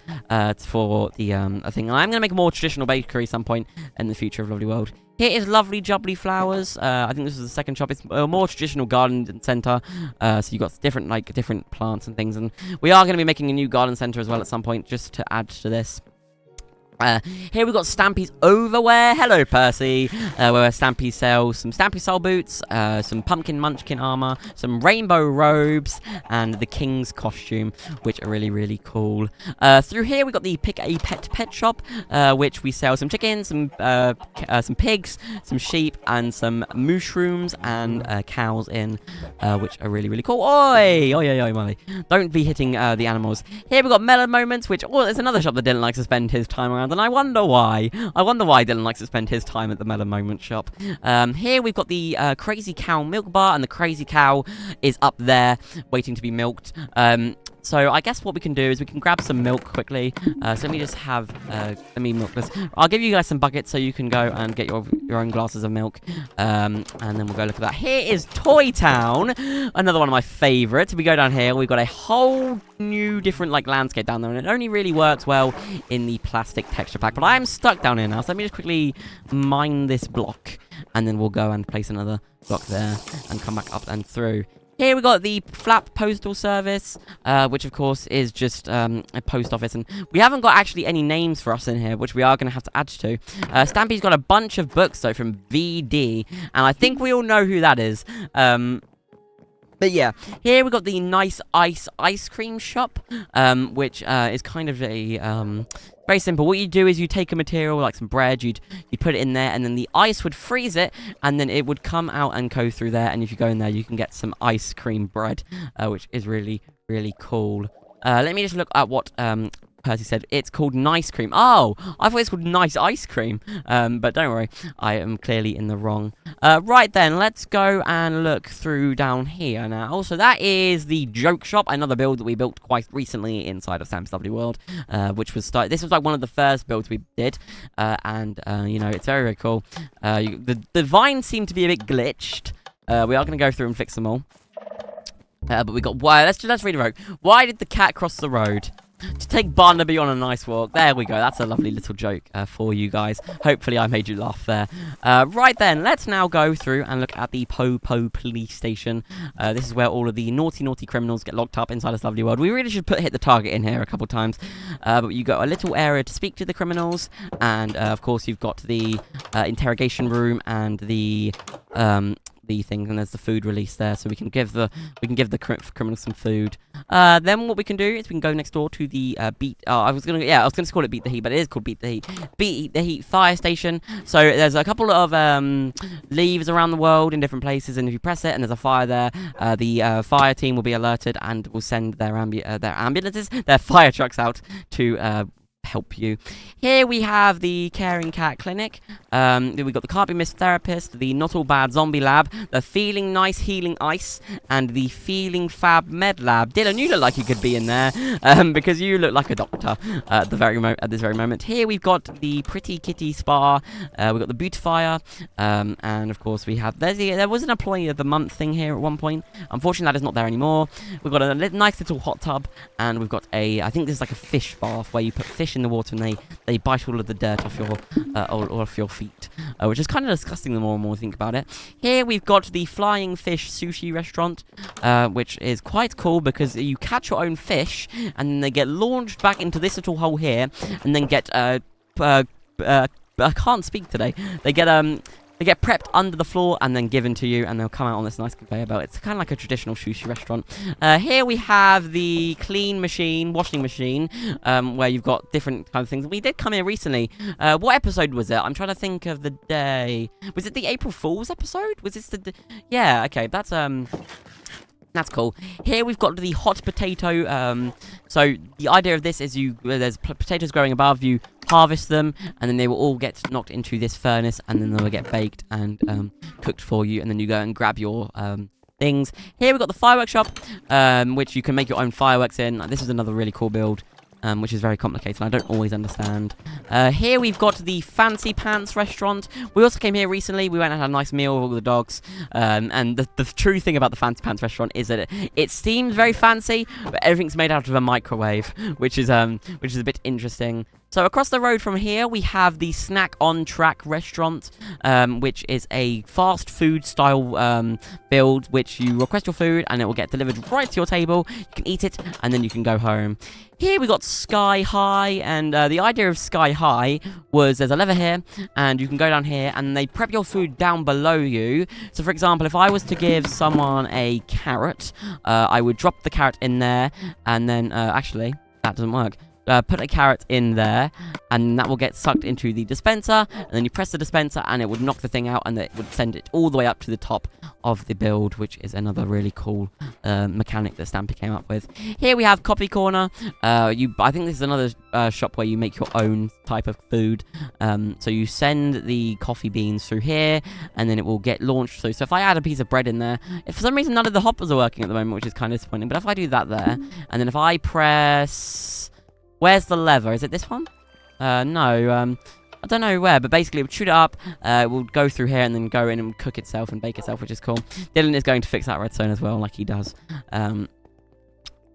for the thing. And I'm going to make a more traditional bakery some point in the future of Lovely World. Here is Lovely Jubbly Flowers. I think this is the second shop. It's a more traditional garden centre, so you've got different plants and things. And we are going to be making a new garden centre as well at some point, just to add to this. Here we've got Stampy's Overwear. Hello, Percy. Where Stampy sells some Stampy Soul Boots, some Pumpkin Munchkin armor, some rainbow robes, and the King's costume, which are really, really cool. Through here we've got the Pick a Pet shop, which we sell some chickens, some pigs, some sheep, and some mushrooms and cows in, which are really, really cool. Oi! Oi, oi, oi, Molly. Don't be hitting the animals. Here we've got Melon Moments, which, there's another shop that Dylan likes to spend his time around. And I wonder why. Dylan likes to spend his time at the Melon Moment shop. Here we've got the Crazy Cow milk bar, and the Crazy Cow is up there waiting to be milked. So I guess what we can do is we can grab some milk quickly. So let me just have, let me milk this. I'll give you guys some buckets so you can go and get your own glasses of milk. And then we'll go look at that. Here is Toy Town, another one of my favorites. We go down here, we've got a whole new different landscape down there, and it only really works well in the plastic texture pack. But I am stuck down here now, so let me just quickly mine this block, and then we'll go and place another block there and come back up and through. Here we got the Flap Postal Service, which of course is just a post office, and we haven't got actually any names for us in here, which we are going to have to add to. Stampy's got a bunch of books though from VD, and I think we all know who that is. But yeah, here we got the Nice Ice Cream shop, which is kind of a very simple. What you do is you take a material like some bread, you'd put it in there, and then the ice would freeze it, and then it would come out and go through there. And if you go in there, you can get some ice cream bread, which is really, really cool. Let me just look at what Percy said. It's called Nice Cream. Oh, I thought it's called Nice Ice Cream. But don't worry, I am clearly in the wrong. Right then, let's go and look through down here now. So that is the Joke Shop, another build that we built quite recently inside of Sam's Lovely World, which was this was like one of the first builds we did, and you know, it's very, very cool. The vines seem to be a bit glitched. We are going to go through and fix them all. But we got why. Let's read a road. Why did the cat cross the road? To take Barnaby on a nice walk. There we go. That's a lovely little joke for you guys. Hopefully I made you laugh there. Right then, let's now go through and look at the Po-Po police station. This is where all of the naughty, naughty criminals get locked up inside this lovely world. We really should hit the target in here a couple times. But you got a little area to speak to the criminals. And, of course, you've got the interrogation room and the thing, and there's the food release there, so we can give the criminals some food. Then what we can do is we can go next door to the I was gonna call it Beat the Heat, but it is called Beat the Heat. Beat the Heat fire station. So there's a couple of levers around the world in different places, and if you press it and there's a fire there, the fire team will be alerted and will send their ambulances, their fire trucks out to help you. Here we have the Caring Cat Clinic. We've got the Can't Be Missed Therapist, the Not All Bad Zombie Lab, the Feeling Nice Healing Ice, and the Feeling Fab Med Lab. Dylan, you look like you could be in there, because you look like a doctor at this very moment. Here we've got the Pretty Kitty Spa. We've got the Beautifier, and of course we have there was an Employee of the Month thing here at one point. Unfortunately, that is not there anymore. We've got a nice little hot tub, and we've got I think this is like a fish bath where you put fish in the water and they bite all of the dirt off your feet, which is kind of disgusting the more and more I think about it. Here we've got the Flying Fish Sushi Restaurant, which is quite cool because you catch your own fish and then they get launched back into this little hole here, and then get I can't speak today. They get prepped under the floor and then given to you, and they'll come out on this nice conveyor belt. It's kind of like a traditional sushi restaurant. Here we have the clean machine, washing machine, where you've got different kind of things. We did come here recently. What episode was it? I'm trying to think of the day. Was it the April Fool's episode? Was this the... Yeah, okay, that's cool. Here we've got the hot potato. So the idea of this is there's potatoes growing above, you harvest them, and then they will all get knocked into this furnace, and then they'll get baked and cooked for you, and then you go and grab your things. Here we've got the fireworks shop, which you can make your own fireworks in. This is another really cool build. Which is very complicated, and I don't always understand. Here we've got the Fancy Pants restaurant. We also came here recently. We went and had a nice meal with all the dogs. And the true thing about the Fancy Pants restaurant is that it seems very fancy, but everything's made out of a microwave, which is a bit interesting. So across the road from here, we have the Snack on Track restaurant, which is a fast food style build, which you request your food and it will get delivered right to your table. You can eat it and then you can go home. Here we got Sky High, and the idea of Sky High was there's a lever here, and you can go down here, and they prep your food down below you. So, for example, if I was to give someone a carrot, I would drop the carrot in there, and then, actually, that doesn't work. Put a carrot in there, and that will get sucked into the dispenser, and then you press the dispenser, and it would knock the thing out, and it would send it all the way up to the top of the build, which is another really cool mechanic that Stampy came up with. Here we have Coffee Corner. I think this is another shop where you make your own type of food. So you send the coffee beans through here, and then it will get launched through. So if I add a piece of bread in there, if for some reason none of the hoppers are working at the moment, which is kind of disappointing, but if I do that there, and then if I press... Where's the lever? Is it this one? No, I don't know where, but basically it would shoot it up, it will go through here and then go in and cook itself and bake itself, which is cool. Dylan is going to fix that redstone as well, like he does.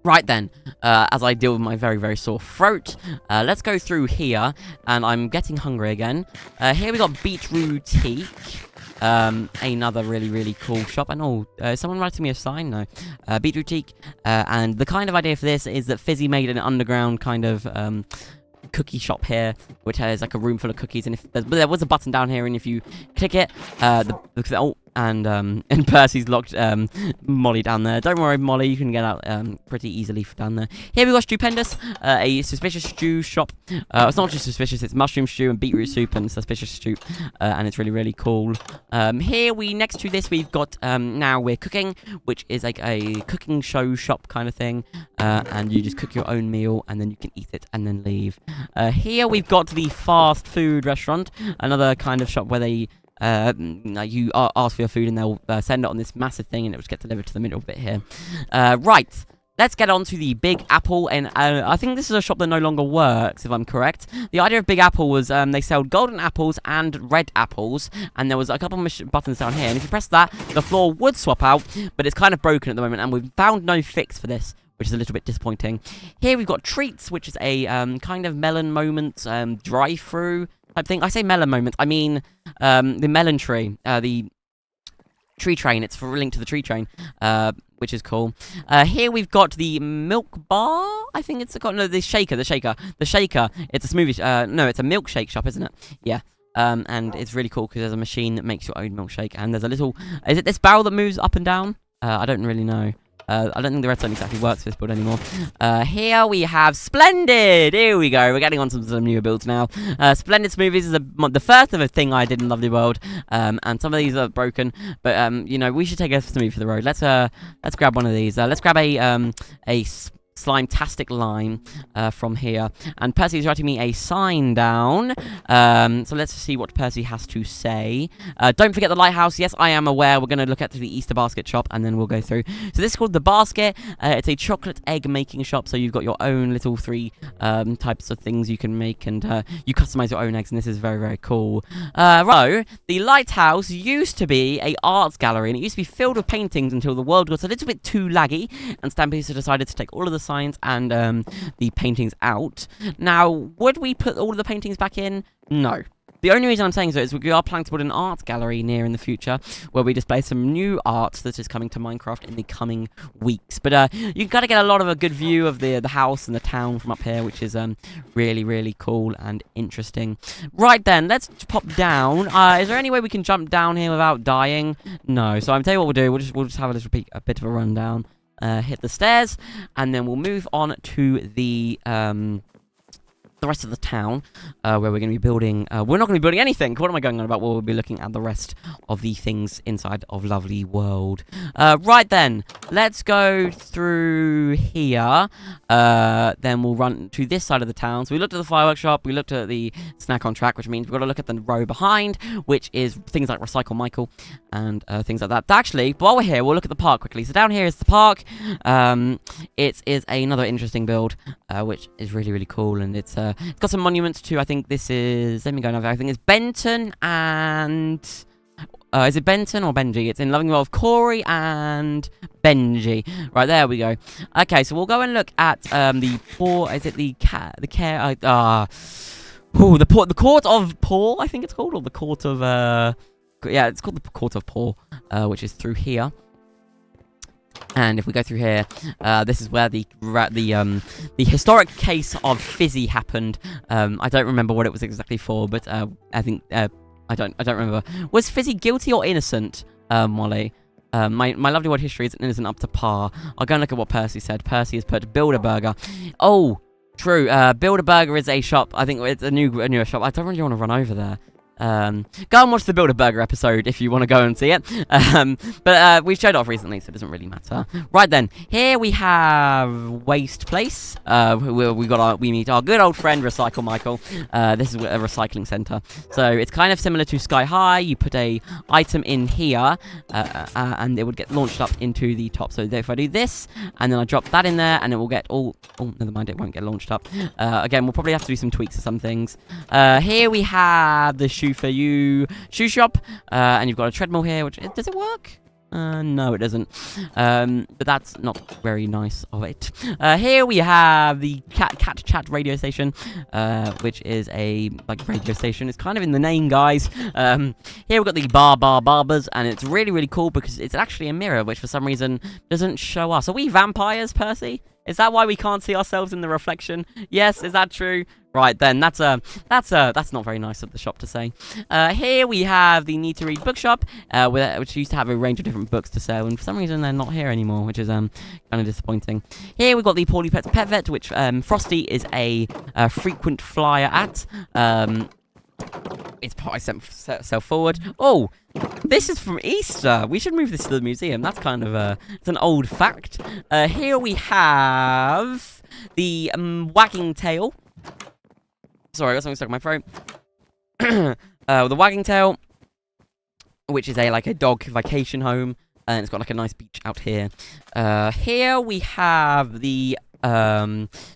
Right then, as I deal with my very, very sore throat, let's go through here, and I'm getting hungry again. Here we got Beetrootique. Another really, really cool shop. And someone writing me a sign? No. Beetrootique. And the kind of idea for this is that Fizzy made an underground kind of cookie shop here, which has like a room full of cookies. And if there was a button down here, and if you click it, and Percy's locked Molly down there. Don't worry, Molly, you can get out pretty easily down there. Here we got Stupendous, a suspicious stew shop. It's not just suspicious, it's mushroom stew and beetroot soup and suspicious stew, and it's really, really cool. Here next to this we've got Now We're Cooking, which is like a cooking show shop kind of thing, and you just cook your own meal and then you can eat it and then leave. Here we've got the Fast Food Restaurant, another kind of shop where they you ask for your food and they'll send it on this massive thing and it will just get delivered to the middle bit here. Right, let's get on to the Big Apple, and I think this is a shop that no longer works, if I'm correct. The idea of Big Apple was they sold golden apples and red apples, and there was a couple of buttons down here, and if you press that, the floor would swap out, but it's kind of broken at the moment, and we've found no fix for this, which is a little bit disappointing. Here we've got Treats, which is a kind of melon moment drive-through type thing. I say melon moment, I mean the melon tree, the tree train. It's for linked to the tree train, which is cool. Here we've got the milk bar. I think it's got the shaker. The shaker. It's a smoothie. No, it's a milkshake shop, isn't it? Yeah. And it's really cool because there's a machine that makes your own milkshake, and there's a little. Is it this barrel that moves up and down? I don't really know. I don't think the redstone exactly works for this build anymore. Here we have Splendid! Here we go. We're getting on to some newer builds now. Splendid Smoothies is the first of a thing I did in Lovely World. And some of these are broken. But, you know, we should take a smoothie for the road. Let's grab one of these. Let's grab a slime-tastic line from here. And Percy is writing me a sign down. So let's see what Percy has to say. Don't forget the lighthouse. Yes, I am aware. We're going to look at the Easter basket shop, and then we'll go through. So this is called the basket. It's a chocolate egg making shop. So you've got your own little 3 types of things you can make, and you customize your own eggs, and this is very, very cool. The lighthouse used to be a arts gallery, and it used to be filled with paintings until the world got a little bit too laggy, and Stampy decided to take all of the signs and the paintings out. Now, would we put all of the paintings back in? No. The only reason I'm saying so is we are planning to build an art gallery near in the future where we display some new art that is coming to Minecraft in the coming weeks. But you kind of get a lot of a good view of the house and the town from up here, which is really, really cool and interesting. Right then, let's pop down. Is there any way we can jump down here without dying? No. So I'll tell you what we'll do. We'll just have a bit of a rundown. Hit the stairs, and then we'll move on to the rest of the town, where we're going to be building. We're not going to be building anything. What am I going on about? Well, we'll be looking at the rest of the things inside of Lovely World. Right then, let's go through here. Then we'll run to this side of the town. So we looked at the fireworks shop. We looked at the snack on track, which means we've got to look at the row behind, which is things like Recycle Michael and things like that. Actually, while we're here, we'll look at the park quickly. So down here is the park. It is another interesting build, which is really, really cool, and it's got some monuments too. I think this is, let me go now. I think it's Benton and is it Benton or Benji? It's in Loving World of Corey and Benji. Right, there we go. Okay, so we'll go and look at the poor. Is it the the Court of Paul, I think it's called, or the Court of yeah, it's called the Court of Paul, which is through here. And if we go through here, this is where the historic case of Fizzy happened. I don't remember what it was exactly for, but I think I don't remember. Was Fizzy guilty or innocent, Molly? My Lovely World history isn't innocent up to par. I'll go and look at what Percy said. Percy has put Build-A-Burger. Oh, true. Build-A-Burger is a shop. I think it's a newer shop. I don't really want to run over there. Go and watch the Build-A-Burger episode if you want to go and see it. But we've showed it off recently, so it doesn't really matter. Right then, here we have Waste Place. We meet our good old friend Recycle Michael. This is a recycling center, so it's kind of similar to Sky High. You put a item in here, and it would get launched up into the top. So if I do this, and then I drop that in there, and it will get all. Oh, never mind, it won't get launched up. Again, we'll probably have to do some tweaks to some things. Here we have the Shoe For You shoe shop, and you've got a treadmill here, which, does it work? No, it doesn't. But that's not very nice of it. Here we have the Cat Chat radio station, which is a radio station. It's kind of in the name, guys. Here we've got the Barbers, and it's really, really cool because it's actually a mirror, which for some reason doesn't show us. Are we vampires, Percy? Is that why we can't see ourselves in the reflection? Yes, is that true? Right then, that's not very nice of the shop to say. Here we have the Need to Read bookshop, which used to have a range of different books to sell, and for some reason they're not here anymore, which is kind of disappointing. Here we've got the Paulie Pet's Pet Vet, which Frosty is a frequent flyer at. It's part self forward. Oh, this is from Easter. We should move this to the museum. That's kind of it's an old fact. Here we have the Wagging Tail. Sorry, I got something stuck in my throat. The Wagging Tail, which is a dog vacation home, and it's got a nice beach out here. Here we have the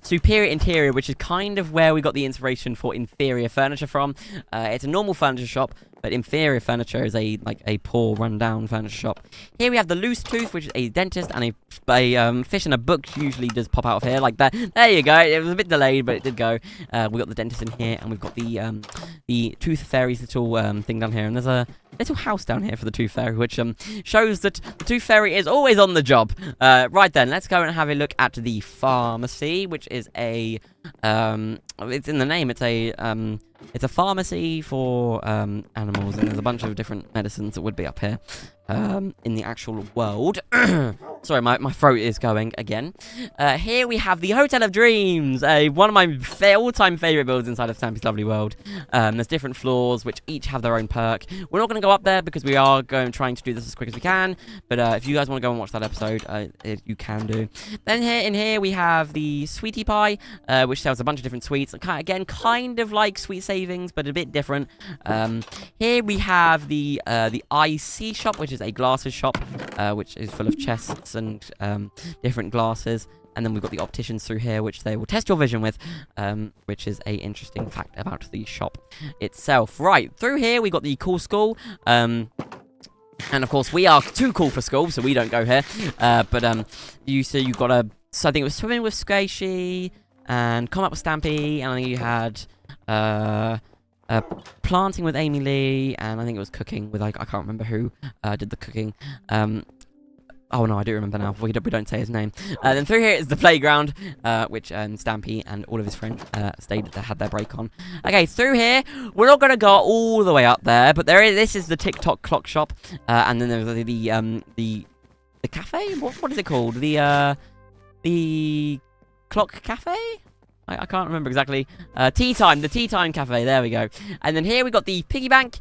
Superior Interior, which is kind of where we got the inspiration for inferior furniture from. It's a normal furniture shop, but inferior furniture is a poor, run-down furniture shop. Here we have the Loose Tooth, which is a dentist, and a fish in a book usually does pop out of here like that. There you go. It was a bit delayed, but it did go. We got the dentist in here, and we've got the Tooth Fairy's little thing down here, and there's a little house down here for the Tooth Fairy, which shows that the Tooth Fairy is always on the job. Right then, let's go and have a look at the pharmacy, which is a it's in the name. It's a pharmacy for animals, and there's a bunch of different medicines that would be up here. in the actual world. Sorry, my throat is going again. Here we have the Hotel of Dreams, one of my all-time favorite builds inside of Stampy's lovely world. There's different floors which each have their own perk. We're not going to go up there because we are trying to do this as quick as we can. But if you guys want to go and watch that episode, you can do. Then in here we have the Sweetie Pie, which sells a bunch of different sweets. Again, kind of like Sweet Savings, but a bit different. Here we have the IC shop, which is a glasses shop, which is full of chests and different glasses. And then we've got the opticians through here, which they will test your vision with, which is a interesting fact about the shop itself. Right, through here we got the cool school, and of course we are too cool for school, so we don't go here. You've got so I think it was swimming with Squishy, and come up with Stampy, and I think you had planting with Amy Lee, and I think it was cooking with I can't remember who did the cooking. Oh no, I do remember now. We don't say his name. Then through here is the playground, which Stampy and all of his friends had their break on. Okay, through here we're not gonna go all the way up there, but this is the TikTok clock shop, and then there's the cafe. What is it called? The clock cafe. I can't remember exactly. Tea Time, the Tea Time Cafe. There we go. And then here we got the piggy bank,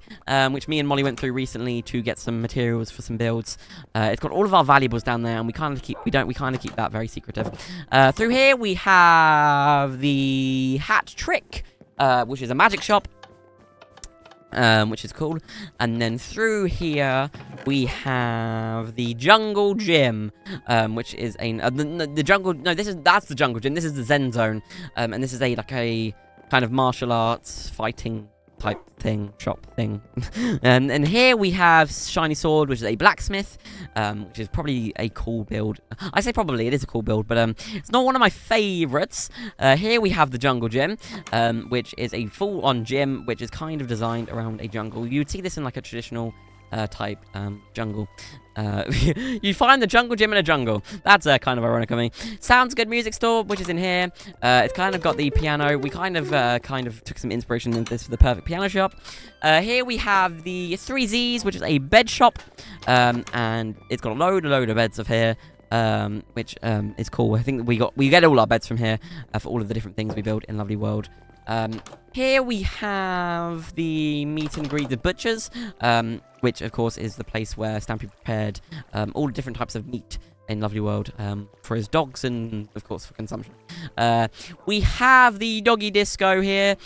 which me and Molly went through recently to get some materials for some builds. It's got all of our valuables down there, and we kind of keep that very secretive. Through here we have the hat trick, which is a magic shop. Which is cool. And then through here we have the jungle gym, which is the jungle. No, that's the jungle gym. This is the Zen zone, and this is a kind of martial arts fighting type shop thing. And here we have Shiny Sword, which is a blacksmith, which is probably a cool build. I say probably, it is a cool build, but it's not one of my favorites. Here we have the jungle gym, which is a full-on gym, which is kind of designed around a jungle. You'd see this in like a traditional type jungle. You find the jungle gym in a jungle. That's kind of ironic of me. Sounds Good music store, which is in here. It's kind of got the piano. We kind of took some inspiration in this for the perfect piano shop. Here we have the 3Zs, which is a bed shop, and it's got a load of beds of here. Which is cool. I think we get all our beds from here for all of the different things we build in Lovely World. Here we have the meet and greet the butchers, which of course is the place where Stampy prepared all the different types of meat in Lovely World for his dogs and of course for consumption. We have the doggy disco here.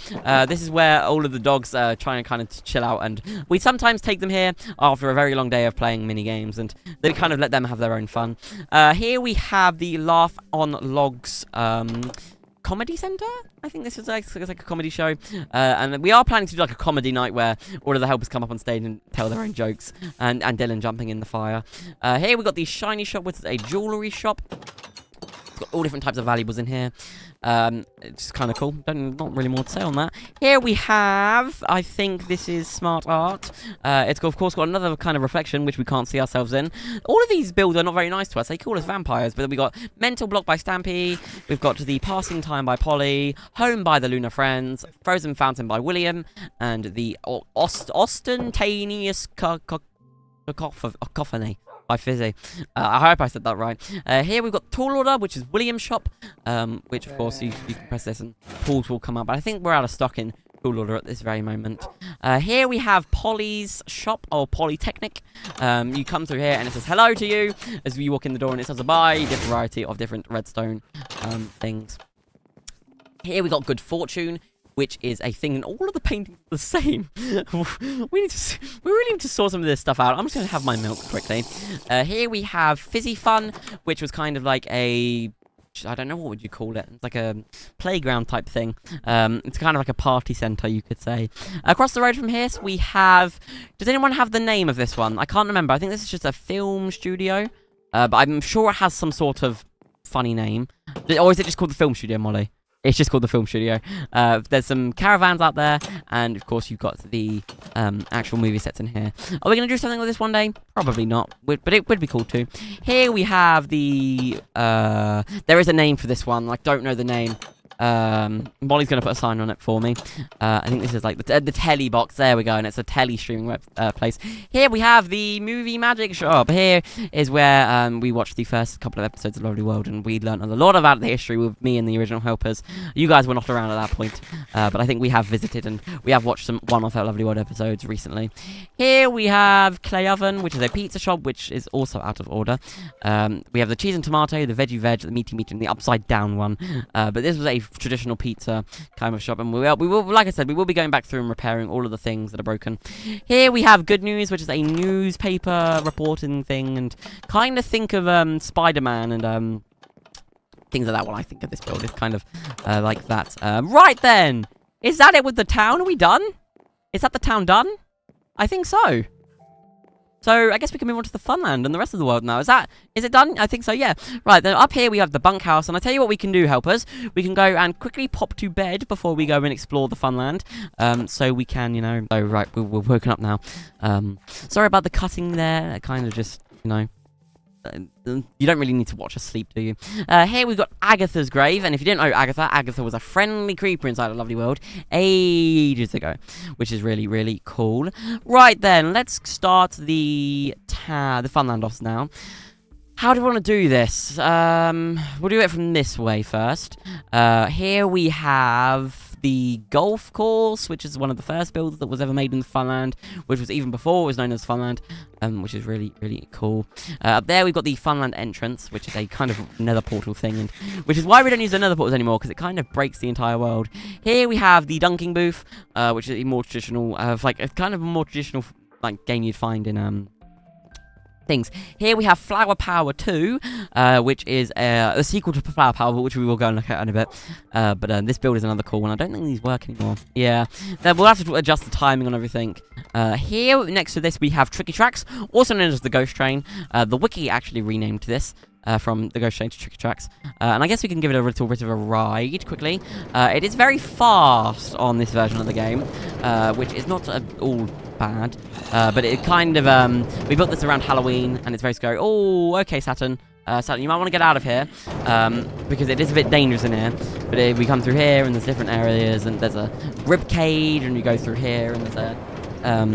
This is where all of the dogs are trying to kind of chill out, and we sometimes take them here after a very long day of playing mini games, and they kind of let them have their own fun. Here we have the Laugh on Logs comedy center. I think this is like a comedy show, and we are planning to do like a comedy night where all of the helpers come up on stage and tell their own jokes, and Dylan jumping in the fire. Here we got the shiny shop, which is a jewelry shop. It's got all different types of valuables in here. It's kind of cool. Not really more to say on that. Here we have, I think this is smart art. It's of course got another kind of reflection which we can't see ourselves in. All of these builds are not very nice to us. They call us vampires, but then we got Mental Block by Stampy. We've got the Passing Time by Polly, Home by the Lunar Friends, Frozen Fountain by William, and the Ostentaneous Cacophony by Fizzy. I hope I said that right. Here we've got Tool Order, which is William's shop, which of course you can press this and tools will come up. But I think we're out of stock in Tool Order at this very moment. Here we have Polly's shop, or Polytechnic. You come through here and it says hello to you as you walk in the door, and it says a variety of different redstone things. Here we got Good Fortune, which is a thing, and all of the paintings are the same. we really need to sort some of this stuff out. I'm just going to have my milk quickly. Here we have Fizzy Fun, which was kind of like a, I don't know, what would you call it? It's like a playground type thing. It's kind of like a party center, you could say. Across the road from here, we have, does anyone have the name of this one? I can't remember. I think this is just a film studio, but I'm sure it has some sort of funny name. Or is it just called the film studio, Molly? It's just called the film studio. There's some caravans out there, and of course you've got the actual movie sets in here. Are we going to do something with this one day? Probably not, but it would be cool too. Here we have the... there is a name for this one. I don't know the name. Molly's going to put a sign on it for me. I think this is like the telly box. There we go, and it's a telly streaming web place. Here we have the movie magic shop. Here is where we watched the first couple of episodes of Lovely World, and we learned a lot about the history with me and the original helpers. You guys were not around at that point, but I think we have visited and we have watched one of our Lovely World episodes recently. Here we have Clay Oven, which is a pizza shop, which is also out of order. We have the cheese and tomato, the veggie veg, the meaty meat, and the upside down one. But this was a traditional pizza kind of shop, and we will, like I said, we will be going back through and repairing all of the things that are broken. Here we have Good News, which is a newspaper reporting thing, and kind of think of Spider-Man and things like that. When I think of this build, it's kind of like that. Right then, is that it with the town? Are we done? Is that the town done? I think so. So, I guess we can move on to the Funland and the rest of the world now. Is it done? I think so, yeah. Right, then up here we have the bunkhouse, and I tell you what we can do, helpers. We can go and quickly pop to bed before we go and explore the Funland. So we can, you know... Oh, right, we're woken up now. Sorry about the cutting there. It kind of just, you know... You don't really need to watch us sleep, do you? Here we've got Agatha's grave, and if you didn't know Agatha was a friendly creeper inside a Lovely World ages ago, which is really, really cool. Right then, let's start the Funland off now. How do we want to do this? We'll do it from this way first. Here we have the golf course, which is one of the first builds that was ever made in the Funland, which was even before it was known as Funland, which is really, really cool. Up there we've got the Funland entrance, which is a kind of nether portal thing, and which is why we don't use the nether portals anymore, because it kind of breaks the entire world. Here we have the dunking booth, which is a more traditional, kind of a more traditional like game you'd find in things. Here we have Flower Power 2, which is a sequel to Flower Power, which we will go and look at in a bit. But this build is another cool one. I don't think these work anymore. Yeah, then we'll have to adjust the timing on everything. Here, next to this, we have Tricky Tracks, also known as the Ghost Train. The wiki actually renamed this. From the Ghost Train to Tricky Tracks. And I guess we can give it a little bit of a ride, quickly. It is very fast on this version of the game, which is not all bad. But it kind of, we built this around Halloween, and it's very scary. Oh, okay, Saturn. Saturn, you might want to get out of here, because it is a bit dangerous in here. But we come through here, and there's different areas, and there's a rib cage, and you go through here, and there's a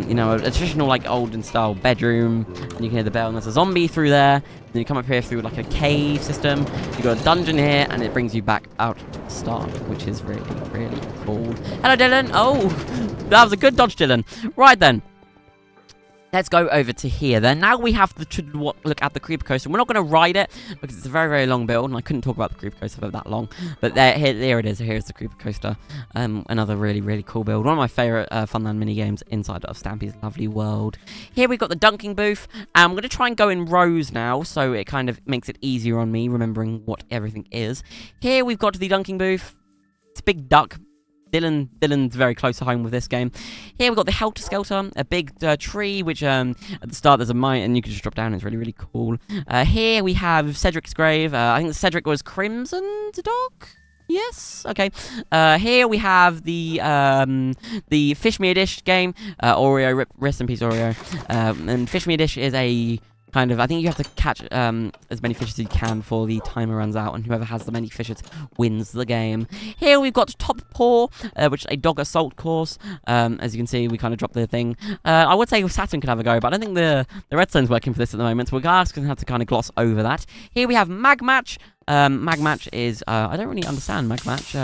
you know, a traditional, like, olden style bedroom, and you can hear the bell, and there's a zombie through there, then you come up here through, like, a cave system, you got a dungeon here, and it brings you back out to the start, which is really, really cool. Hello, Dylan! Oh, that was a good dodge, Dylan. Right, then. Let's go over to here then. Now we have to look at the Creeper Coaster. We're not going to ride it because it's a very, very long build, and I couldn't talk about the Creeper Coaster for that long. But there it is. Here's the Creeper Coaster. Another really, really cool build. One of my favourite Funland mini-games inside of Stampy's Lovely World. Here we've got the dunking booth. I'm going to try and go in rows now, so it kind of makes it easier on me, remembering what everything is. Here we've got the dunking booth. It's a big duck. Dylan's very close to home with this game. Here we've got the Helter Skelter, a big tree, which at the start there's a mine, and you can just drop down. It's really, really cool. Here we have Cedric's grave. I think Cedric was Crimson's dog? Yes. Okay. Here we have the Fish Me a Dish game. Oreo, rest in peace, Oreo. And Fish Me a Dish is a kind of, I think you have to catch as many fish as you can before the timer runs out, and whoever has the many fishes wins the game. Here we've got Top Paw, which is a dog assault course. As you can see, we kind of dropped the thing. I would say Saturn could have a go, but I don't think the redstone's working for this at the moment, so we're going to have to kind of gloss over that. Here we have Mag Match. Mag Match is, I don't really understand Mag Match.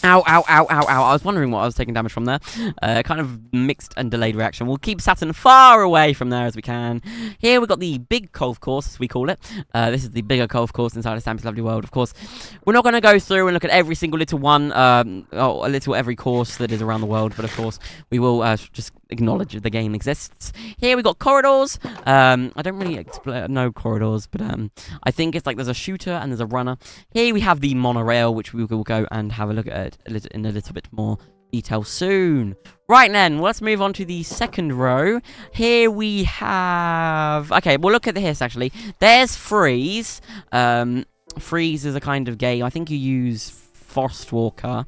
Ow, ow, ow, ow, ow. I was wondering what I was taking damage from there. Kind of mixed and delayed reaction. We'll keep Saturn far away from there as we can. Here we've got the big golf course, as we call it. This is the bigger golf course inside of Stampy's Lovely World. Of course, we're not going to go through and look at every single little one, every course that is around the world, but of course, we will just acknowledge the game exists. Here we've got corridors. I don't really know corridors, but I think it's like there's a shooter and there's a runner. Here we have the monorail, which we will go and have a look at in a little bit more detail soon. Right then, let's move on to the second row. Here we have... Okay, we'll look at this actually. There's Freeze. Freeze is a kind of game. I think you use Forest Walker.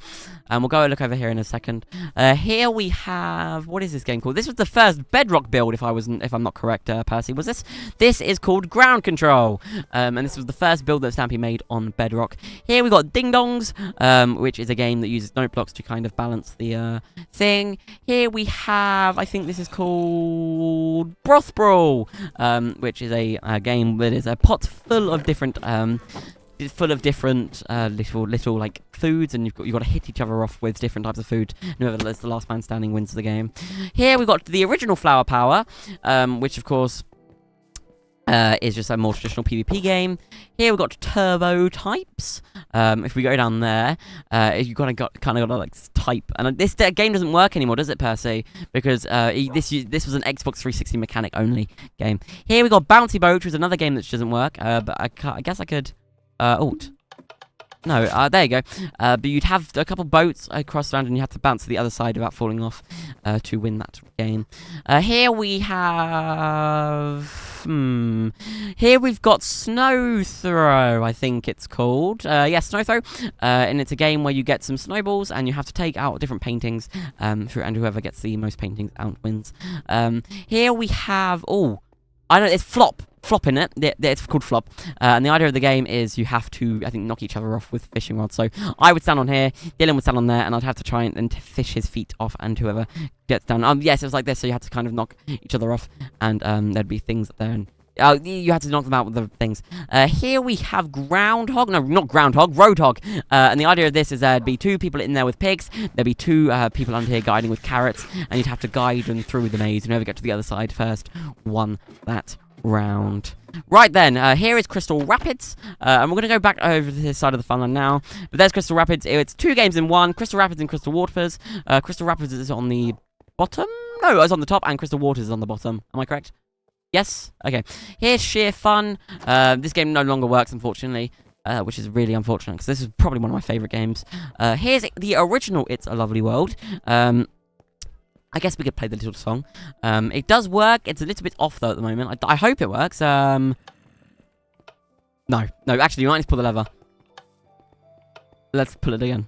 We'll go look over here in a second. Here we have, what is this game called? This was the first Bedrock build, if I'm not correct, Percy. Was this? This is called Ground Control. And this was the first build that Stampy made on Bedrock. Here we got Ding Dongs, which is a game that uses note blocks to kind of balance the thing. Here we have, I think this is called Broth Brawl, which is a game that is a pot full of different little like foods, and you've got to hit each other off with different types of food. And whoever is the last man standing wins the game. Here we've got the original Flower Power, which of course is just a more traditional PvP game. Here we've got turbo types. If we go down there, you've kind of got to like type, and this game doesn't work anymore, does it, Percy? Because this was an Xbox 360 mechanic only game. Here we got Bouncy Boat, which is another game that doesn't work. But I guess I could. Alt. No, there you go. But you'd have a couple boats across around, and you have to bounce to the other side without falling off to win that game. Here we have... Here we've got Snow Throw, I think it's called. Yeah, Snow Throw. And it's a game where you get some snowballs, and you have to take out different paintings, and whoever gets the most paintings out wins. Here we have... Oh, I know, it's Flop in it. It's called Flop. And the idea of the game is you have to, I think, knock each other off with fishing rods. So I would stand on here, Dylan would stand on there, and I'd have to try and fish his feet off, and whoever gets down. Yes, it was like this, so you had to kind of knock each other off, and there'd be things there, and you had to knock them out with the things. Here we have Groundhog. No, not Groundhog, Roadhog. And the idea of this is there'd be two people in there with pigs. There'd be two people under here guiding with carrots. And you'd have to guide them through the maze. And whoever gets to the other side first won that round. Right then, here is Crystal Rapids. And we're going to go back over to this side of the fun now. But there's Crystal Rapids. It's 2 games in 1. Crystal Rapids and Crystal Waters. Crystal Rapids is on the bottom? No, it's on the top, and Crystal Waters is on the bottom. Am I correct? Yes? Okay. Here's Sheer Fun. This game no longer works, unfortunately, which is really unfortunate, because this is probably one of my favourite games. Here's the original It's a Lovely World. I guess we could play the little song. It does work. It's a little bit off, though, at the moment. I hope it works. No, actually, you might need to pull the lever. Let's pull it again.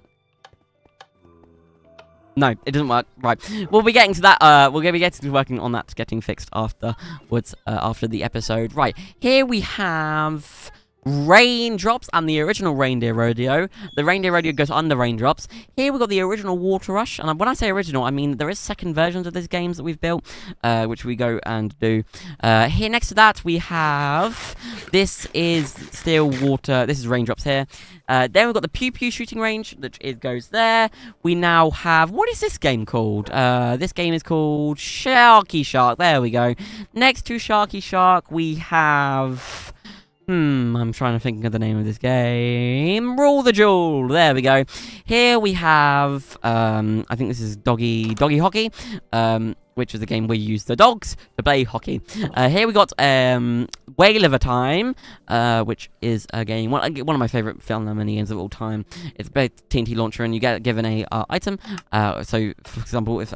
No, it doesn't work. Right. We'll be getting to that. We're going to be working on that, getting fixed afterwards, after the episode. Right. Here we have Raindrops and the original Reindeer Rodeo. The Reindeer Rodeo goes under Raindrops. Here we've got the original Water Rush. And when I say original, I mean there is second versions of these games that we've built, which we go and do. Here next to that, we have... This is still water. This is Raindrops here. Then we've got the Pew Pew shooting range, which goes there. We now have... What is this game called? This game is called Sharky Shark. There we go. Next to Sharky Shark, we have... I'm trying to think of the name of this game. Rule the Jewel. There we go. Here we have, I think this is Doggy Hockey, which is a game where you use the dogs to play hockey. Here we got Whale of a Time, which is a game, one of my favourite film games of all time. It's a TNT launcher, and you get given a item. So, for example, if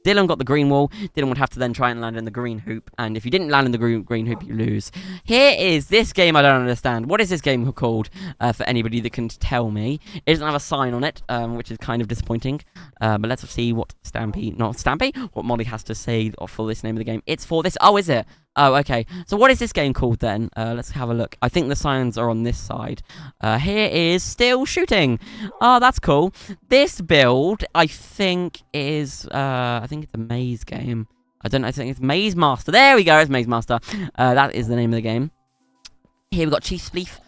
Dylan got the green wall, Dylan would have to then try and land in the green hoop, and if you didn't land in the green hoop, you lose. Here is this game I don't understand. What is this game called, for anybody that can tell me? It doesn't have a sign on it, which is kind of disappointing, but let's see what what Molly has to say for this name of the game. It's for this. Oh, is it? Oh, okay. So what is this game called then? Let's have a look. I think the signs are on this side. Here is Still Shooting. Oh, that's cool. This build, I think, is... I think it's a maze game. I don't know. I think it's Maze Master. There we go. It's Maze Master. That is the name of the game. Here we've got Chief Spleef,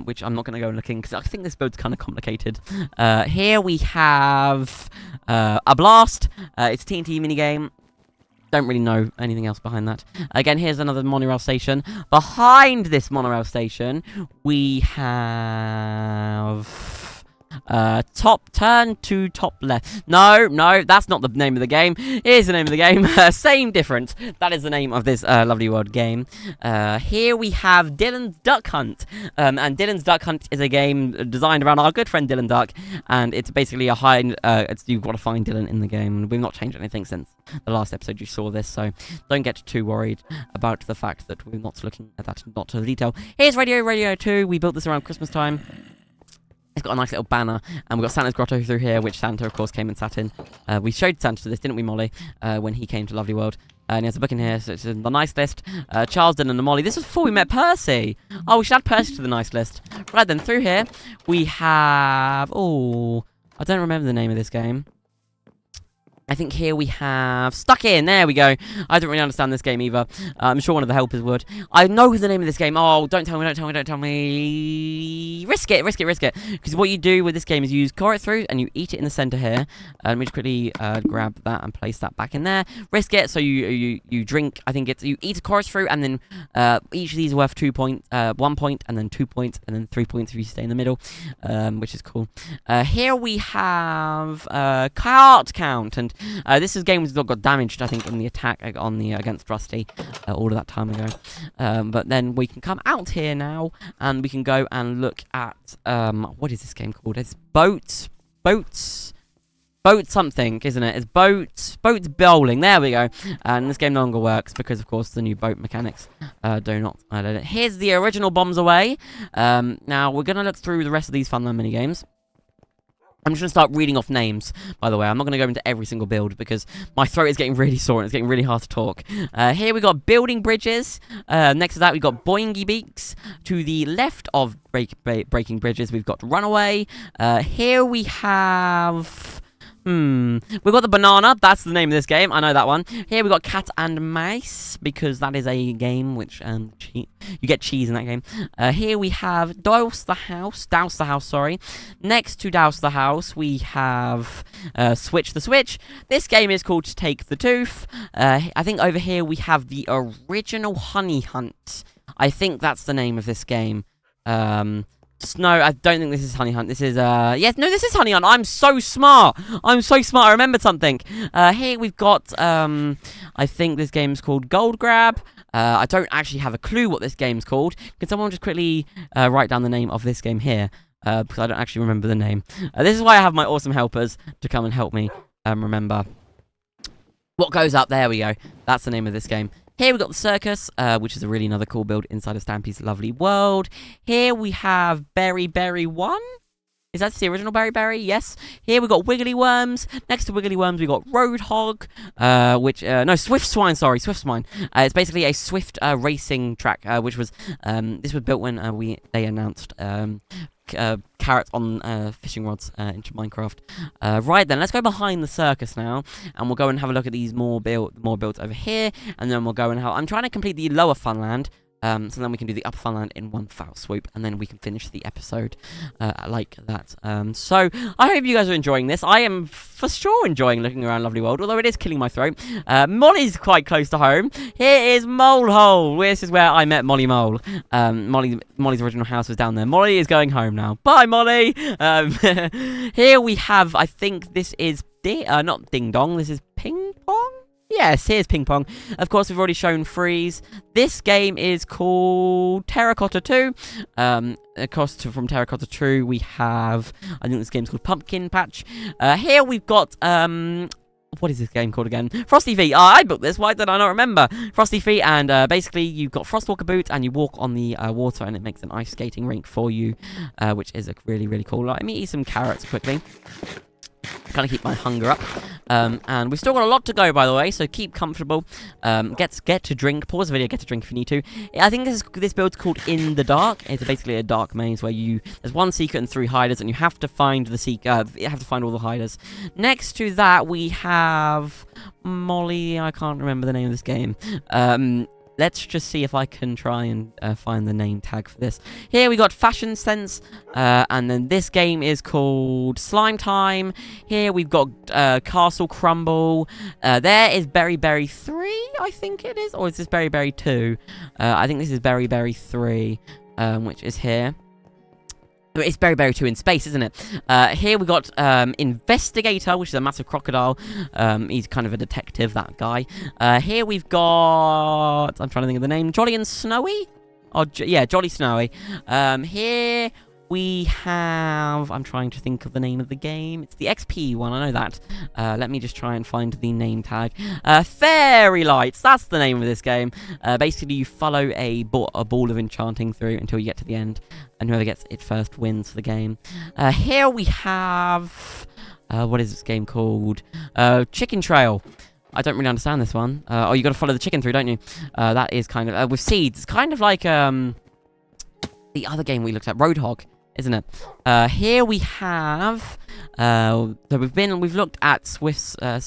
which I'm not going to go looking, because I think this build's kind of complicated. Here we have a Blast. It's a TNT minigame. Don't really know anything else behind that. Again, here's another monorail station. Behind this monorail station, we have... turn to top left. No, that's not the name of the game. Here's the name of the game. Same difference. That is the name of this lovely world game. Here we have Dylan's Duck Hunt. And Dylan's Duck Hunt is a game designed around our good friend Dylan Duck. And it's basically a you've got to find Dylan in the game. We've not changed anything since the last episode you saw this, so don't get too worried about the fact that we're not looking at that not to the detail. Here's Radio 2. We built this around Christmas time. It's got a nice little banner, and we've got Santa's Grotto through here, which Santa, of course, came and sat in. We showed Santa this, didn't we, Molly, when he came to Lovely World. And he has a book in here, so it's in the nice list. Charles, Dylan, and Molly. This was before we met Percy. Oh, we should add Percy to the nice list. Right then, through here, we have... Oh, I don't remember the name of this game. I think here we have Stuck In. There we go. I don't really understand this game either. I'm sure one of the helpers would. I know the name of this game. Oh, don't tell me, don't tell me, don't tell me. Risk it, risk it, risk it. Because what you do with this game is you core it through and you eat it in the center here. Let me just quickly grab that and place that back in there. Risk it. So you drink. I think it's you eat a chorus through, and then each of these are worth 2 points, 1 point, and then 2 points, and then 3 points if you stay in the middle, which is cool. Here we have cart count, and this is a game that got damaged, I think, in the attack on the against Rusty all of that time ago. But then we can come out here now, and we can go and look at what is this game called? It's boat something, isn't it? It's boats bowling. There we go. And this game no longer works because, of course, the new boat mechanics do not. Here's the original Bombs Away. Now we're gonna look through the rest of these Funland mini games. I'm just going to start reading off names, by the way. I'm not going to go into every single build because my throat is getting really sore and it's getting really hard to talk. Here we got Building Bridges. Next to that, we've got Boingy Beaks. To the left of Breaking Bridges, we've got Runaway. Here we have... We've got the Banana. That's the name of this game. I know that one. Here we got Cat and Mouse, because that is a game which you get cheese in that game. Here we have Douse the House, sorry. Next to Douse the House, we have Switch the Switch. This game is called Take the Tooth. I think over here we have the original Honey Hunt. I think that's the name of this game. No, I don't think this is Honey Hunt. This is, yes, no, this is Honey Hunt. I'm so smart. I remembered something. Here we've got, I think this game's called Gold Grab. I don't actually have a clue what this game's called. Can someone just quickly write down the name of this game here? Because I don't actually remember the name. This is why I have my awesome helpers to come and help me remember what goes up. There we go. That's the name of this game. Here we've got the Circus, which is a really another cool build inside of Stampy's Lovely World. Here we have Berry 1. Is that the original Berry? Yes. Here we've got Wiggly Worms. Next to Wiggly Worms, we've got Roadhog, no, Swift Swine, sorry, Swift Swine. It's basically a Swift racing track, which was, this was built when they announced carrots on fishing rods into Minecraft. Right then, let's go behind the circus now, and we'll go and have a look at these more builds over here, and then we'll go and I'm trying to complete the lower Funland. So then we can do the upper Funland in one foul swoop, and then we can finish the episode like that. So I hope you guys are enjoying this. I am for sure enjoying looking around Lovely World, although it is killing my throat. Molly's quite close to home. Here is Mole Hole. This is where I met Molly Mole. Molly's original house was down there. Molly is going home now. Bye, Molly. Here we have, I think this is not Ding Dong. This is Ping Pong. Yes, here's Ping Pong. Of course, we've already shown Freeze. This game is called Terracotta 2. Of course, from Terracotta 2, we have... I think this game's called Pumpkin Patch. Here we've got... what is this game called again? Frosty Feet. I booked this. Why did I not remember? Frosty Feet, and basically you've got Frostwalker boots, and you walk on the water, and it makes an ice skating rink for you, which is really, really cool. Let me eat some carrots quickly. Kind of keep my hunger up, and we've still got a lot to go, by the way, so keep comfortable. Get to drink. Pause the video, get to drink if you need to. I think this build's called In the Dark. It's basically a dark maze where there's one secret and 3 hiders, and you have to find you have to find all the hiders. Next to that, we have Molly. I can't remember the name of this game. Let's just see if I can try and find the name tag for this. Here we got Fashion Sense, and then this game is called Slime Time. Here we've got Castle Crumble. There is Berry 3, I think it is, or is this Berry 2? I think this is Berry 3, which is here. It's Berry 2 in space, isn't it? Here we got Investigator, which is a massive crocodile. He's kind of a detective, that guy. Here we've got... I'm trying to think of the name. Jolly and Snowy? Yeah, Jolly Snowy. Here we have... I'm trying to think of the name of the game. It's the XP one, I know that. Let me just try and find the name tag. Fairy Lights, that's the name of this game. Basically, you follow a ball of enchanting through until you get to the end, and whoever gets it first wins the game. Here we have... what is this game called? Chicken Trail. I don't really understand this one. Oh, you got to follow the chicken through, don't you? That is kind of... with seeds. It's kind of like the other game we looked at, Roadhog, isn't it? Here we have... so we've looked at Swift. I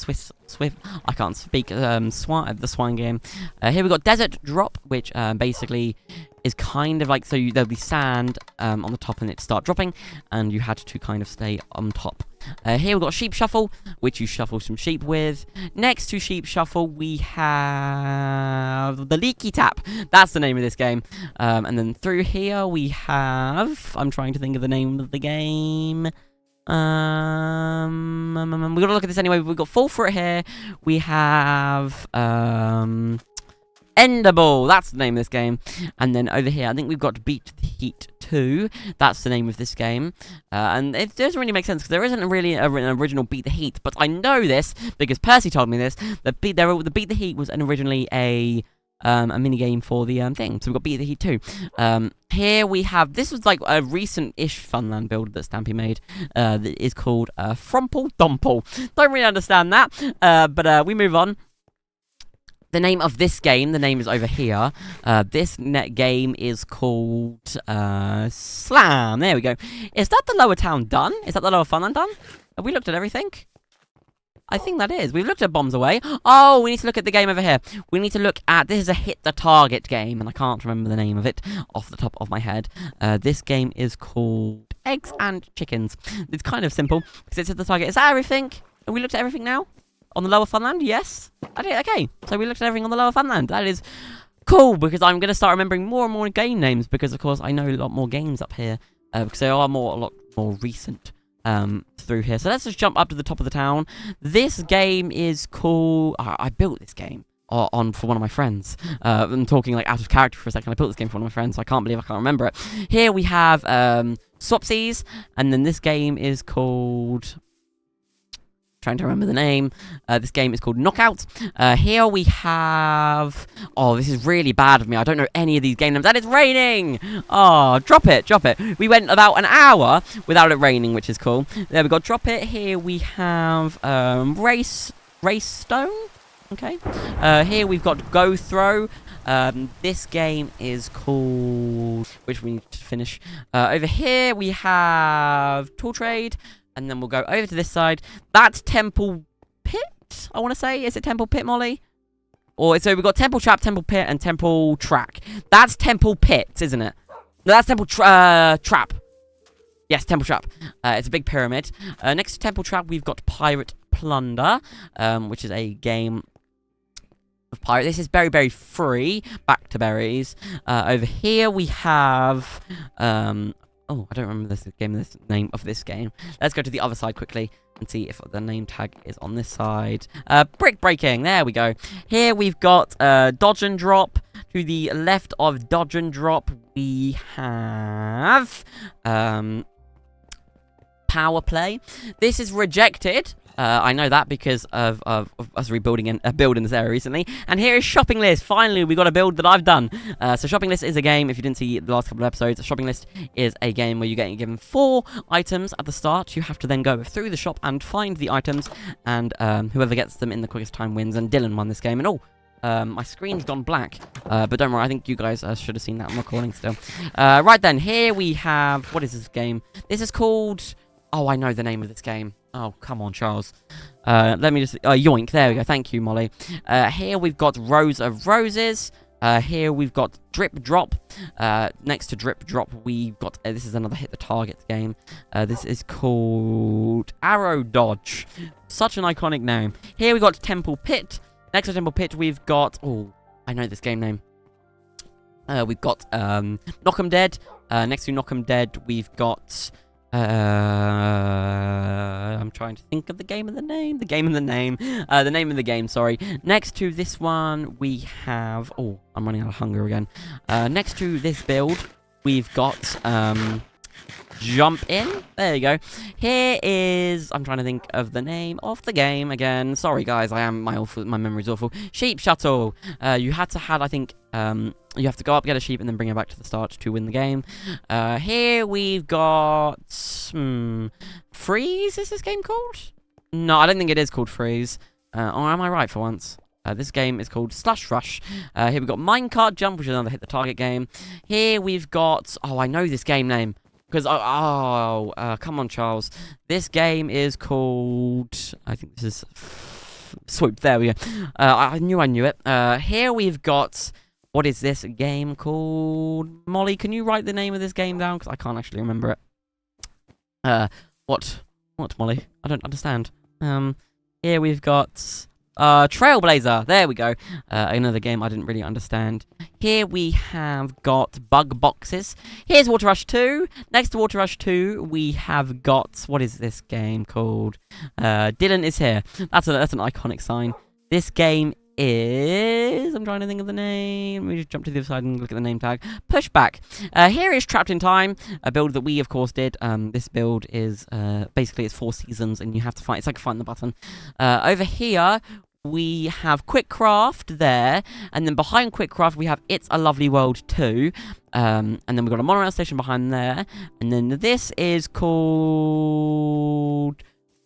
can't speak. The Swine game. Here we got Desert Drop, which basically is kind of like, so there'll be sand on the top and it start dropping, and you had to kind of stay on top. Here we've got Sheep Shuffle, which you shuffle some sheep with. Next to Sheep Shuffle, we have the Leaky Tap. That's the name of this game. And then through here we have... I'm trying to think of the name of the game. We gotta look at this anyway. We've got Fall Fruit here. We have Enderball. That's the name of this game. And then over here, I think we've got Beat the Heat 2. That's the name of this game. And it doesn't really make sense because there isn't really an original Beat the Heat. But I know this because Percy told me this. The Beat the Heat was originally a mini game for the thing. So we've got Beat the Heat 2. Here we have, this was like a recent-ish Funland build that Stampy made. That is called Frumple Dumple. Don't really understand that, but we move on. The name of this game, the name is over here. This game is called Slam. There we go. Is that the lower town done? Is that the lower Funland done? Have we looked at everything? I think that is. We've looked at Bombs Away. Oh, we need to look at the game over here. We need to look at... This is a hit the target game, and I can't remember the name of it off the top of my head. This game is called Eggs and Chickens. It's kind of simple, because it's hit the target. Is that everything? Have we looked at everything now? On the lower Funland? Yes? Okay. So we looked at everything on the lower Funland. That is cool, because I'm going to start remembering more and more game names, because, of course, I know a lot more games up here, because they are a lot more recent. Through here. So let's just jump up to the top of the town. This game is called... I built this game for one of my friends. I'm talking like out of character for a second. I built this game for one of my friends, so I can't believe I can't remember it. Here we have Swapsies, and then this game is called... Trying to remember the name. This game is called Knockout. Here we have... Oh, this is really bad of me. I don't know any of these game names. And it's raining! Oh, drop it. We went about an hour without it raining, which is cool. There we go. Drop it. Here we have Race Stone. Okay. Here we've got Go Throw. This game is called... Which we need to finish. Over here we have Tool Trade. And then we'll go over to this side. That's Temple Pit, I want to say. Is it Temple Pit, Molly? Or so we've got Temple Trap, Temple Pit, and Temple Track. That's Temple Pit, isn't it? No, that's Temple Trap. Yes, Temple Trap. It's a big pyramid. Next to Temple Trap, we've got Pirate Plunder, which is a game of pirate. This is Berry Berry Free. Back to berries. Over here we have... Oh, I don't remember the name of this game. Let's go to the other side quickly and see if the name tag is on this side. Brick Breaking. There we go. Here we've got Dodge and Drop. To the left of Dodge and Drop, we have Power Play. This is rejected. I know that because of us rebuilding and building this area recently. And here is Shopping List. Finally, we got a build that I've done. So Shopping List is a game, if you didn't see the last couple of episodes, Shopping List is a game where you're getting given 4 items at the start. You have to then go through the shop and find the items, and whoever gets them in the quickest time wins. And Dylan won this game. And my screen's gone black, but don't worry, I think you guys should have seen that on recording still. Right then, here we have... What is this game? This is called... Oh, I know the name of this game. Oh, come on, Charles. Let me just... Yoink. There we go. Thank you, Molly. Here we've got Rows of Roses. Here we've got Drip Drop. Next to Drip Drop, we've got... this is another Hit the Target game. This is called Arrow Dodge. Such an iconic name. Here we've got Temple Pit. Next to Temple Pit, we've got... Oh, I know this game name. We've got Knock 'em Dead. Next to Knock 'em Dead, we've got... I'm trying to think of the name of the game, sorry. Next to this one, we have... Oh, I'm running out of hunger again. Next to this build, we've got... jump in. There you go. Here is... I'm trying to think of the name of the game again. Sorry, guys. My memory's awful. Sheep Shuttle. You had to have, I think... you have to go up, get a sheep, and then bring it back to the start to win the game. Here we've got... Freeze, is this game called? No, I don't think it is called Freeze. Or am I right for once? This game is called Slush Rush. Here we've got Minecart Jump, which is another hit the target game. Here we've got... Oh, I know this game name. Because... come on, Charles. This game is called... I think this is... Swoop, there we go. I knew it. Here we've got... What is this game called? Molly, can you write the name of this game down? Because I can't actually remember it. What, Molly? I don't understand. Here we've got... Trailblazer. There we go. Another game I didn't really understand. Here we have got Bug Boxes. Here's Water Rush 2. Next to Water Rush 2, we have got... What is this game called? Dylan is here. That's an iconic sign. This game is... I'm trying to think of the name. Let me just jump to the other side and look at the name tag. Pushback. Here is Trapped in Time, a build that we, of course, did. This build is... basically, it's 4 seasons, and you have to find... It's like find the button. Over here... We have Quick Craft there, and then behind Quick Craft we have It's a Lovely World 2, and then we've got a monorail station behind there, and then this is called...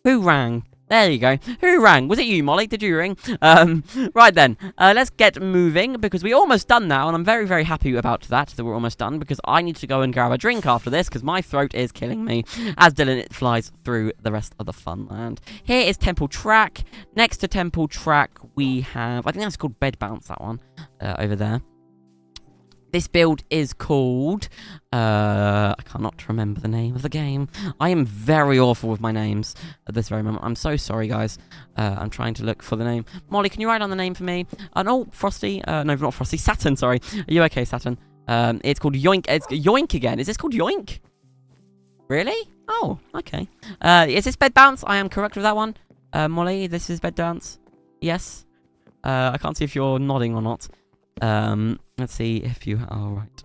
Who Rang? There you go. Who rang? Was it you, Molly? Did you ring? Right then, let's get moving, because we're almost done now, and I'm very, very happy about that we're almost done, because I need to go and grab a drink after this, because my throat is killing me, as Dylan flies through the rest of the fun land. Here is Temple Track. Next to Temple Track, we have... I think that's called Bed Bounce, that one, over there. This build is called... I cannot remember the name of the game. I am very awful with my names at this very moment. I'm so sorry, guys. I'm trying to look for the name. Molly, can you write down the name for me? No, Frosty. No, not Frosty. Saturn, sorry. Are you okay, Saturn? It's called Yoink. It's Yoink again. Is this called Yoink? Really? Oh, okay. Is this Bed Bounce? I am correct with that one. Molly, this is Bed Bounce. Yes. I can't see if you're nodding or not. Let's see if you are right.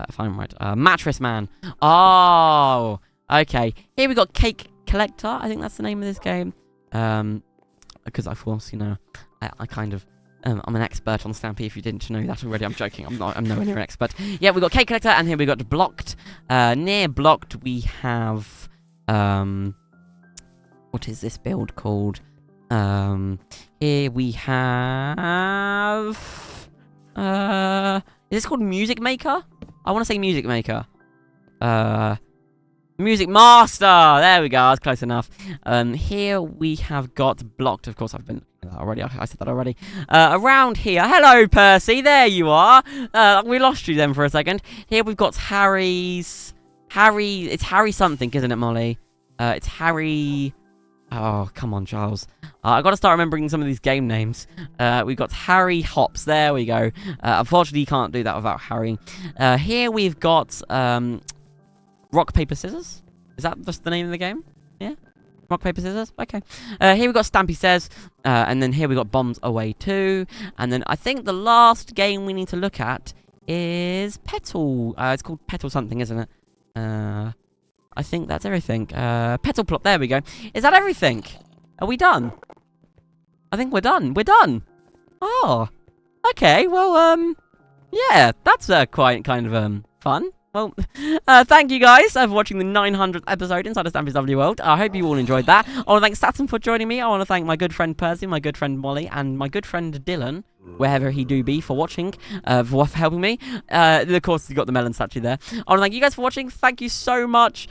If I'm right. Mattress Man. Oh, okay. Here we got Cake Collector. I think that's the name of this game. Because of course, you know, I kind of, I'm an expert on Stampy. If you didn't know that already, I'm joking. I'm nowhere near an expert. Yeah, we got Cake Collector, and here we got Blocked. Near Blocked, we have, what is this build called? Here we have, is this called Music Maker? I want to say Music Maker. Music Master! There we go, that's close enough. Here we have got Blocked. Of course, I've been already. I said that already. Around here, hello, Percy. There you are. We lost you then for a second. Here we've got Harry's... It's Harry something, isn't it, Molly? It's Harry... Oh, come on, Charles. I've got to start remembering some of these game names. We've got Harry Hops. There we go. Unfortunately, you can't do that without Harry. Here we've got Rock, Paper, Scissors. Is that just the name of the game? Yeah? Rock, Paper, Scissors? Okay. Here we've got Stampy Says. And then here we've got Bombs Away 2. And then I think the last game we need to look at is Petal. It's called Petal something, isn't it? I think that's everything. Petal Plot, there we go. Is that everything? Are we done? I think we're done. We're done. Oh. Okay, well, yeah, that's quite kind of fun. Well, thank you guys for watching the 900th episode inside of Stampy's Lovely World. I hope you all enjoyed that. I want to thank Saturn for joining me. I want to thank my good friend Percy, my good friend Molly, and my good friend Dylan, wherever he do be, for watching, for helping me. Of course, you got the melon statue there. I want to thank you guys for watching. Thank you so much.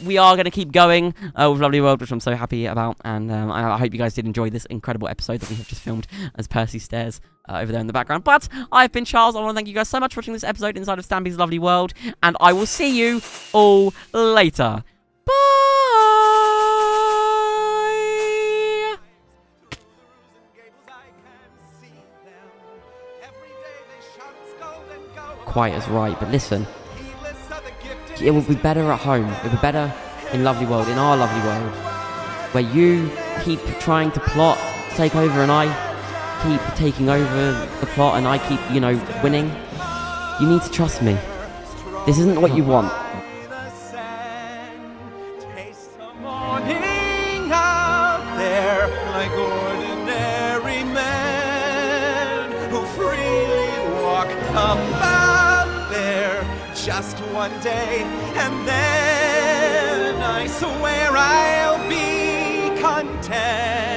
We are going to keep going with Lovely World, which I'm so happy about. And I hope you guys did enjoy this incredible episode that we have just filmed as Percy stares over there in the background. But I've been Charles. I want to thank you guys so much for watching this episode inside of Stampy's Lovely World. And I will see you all later. Bye! Quiet is right, but listen. It will be better at home. It will be better in Lovely World, in our Lovely World. Where you keep trying to plot, take over, and I keep taking over the plot, and I keep, you know, winning. You need to trust me. This isn't what you want. just one day, and then I swear I'll be content.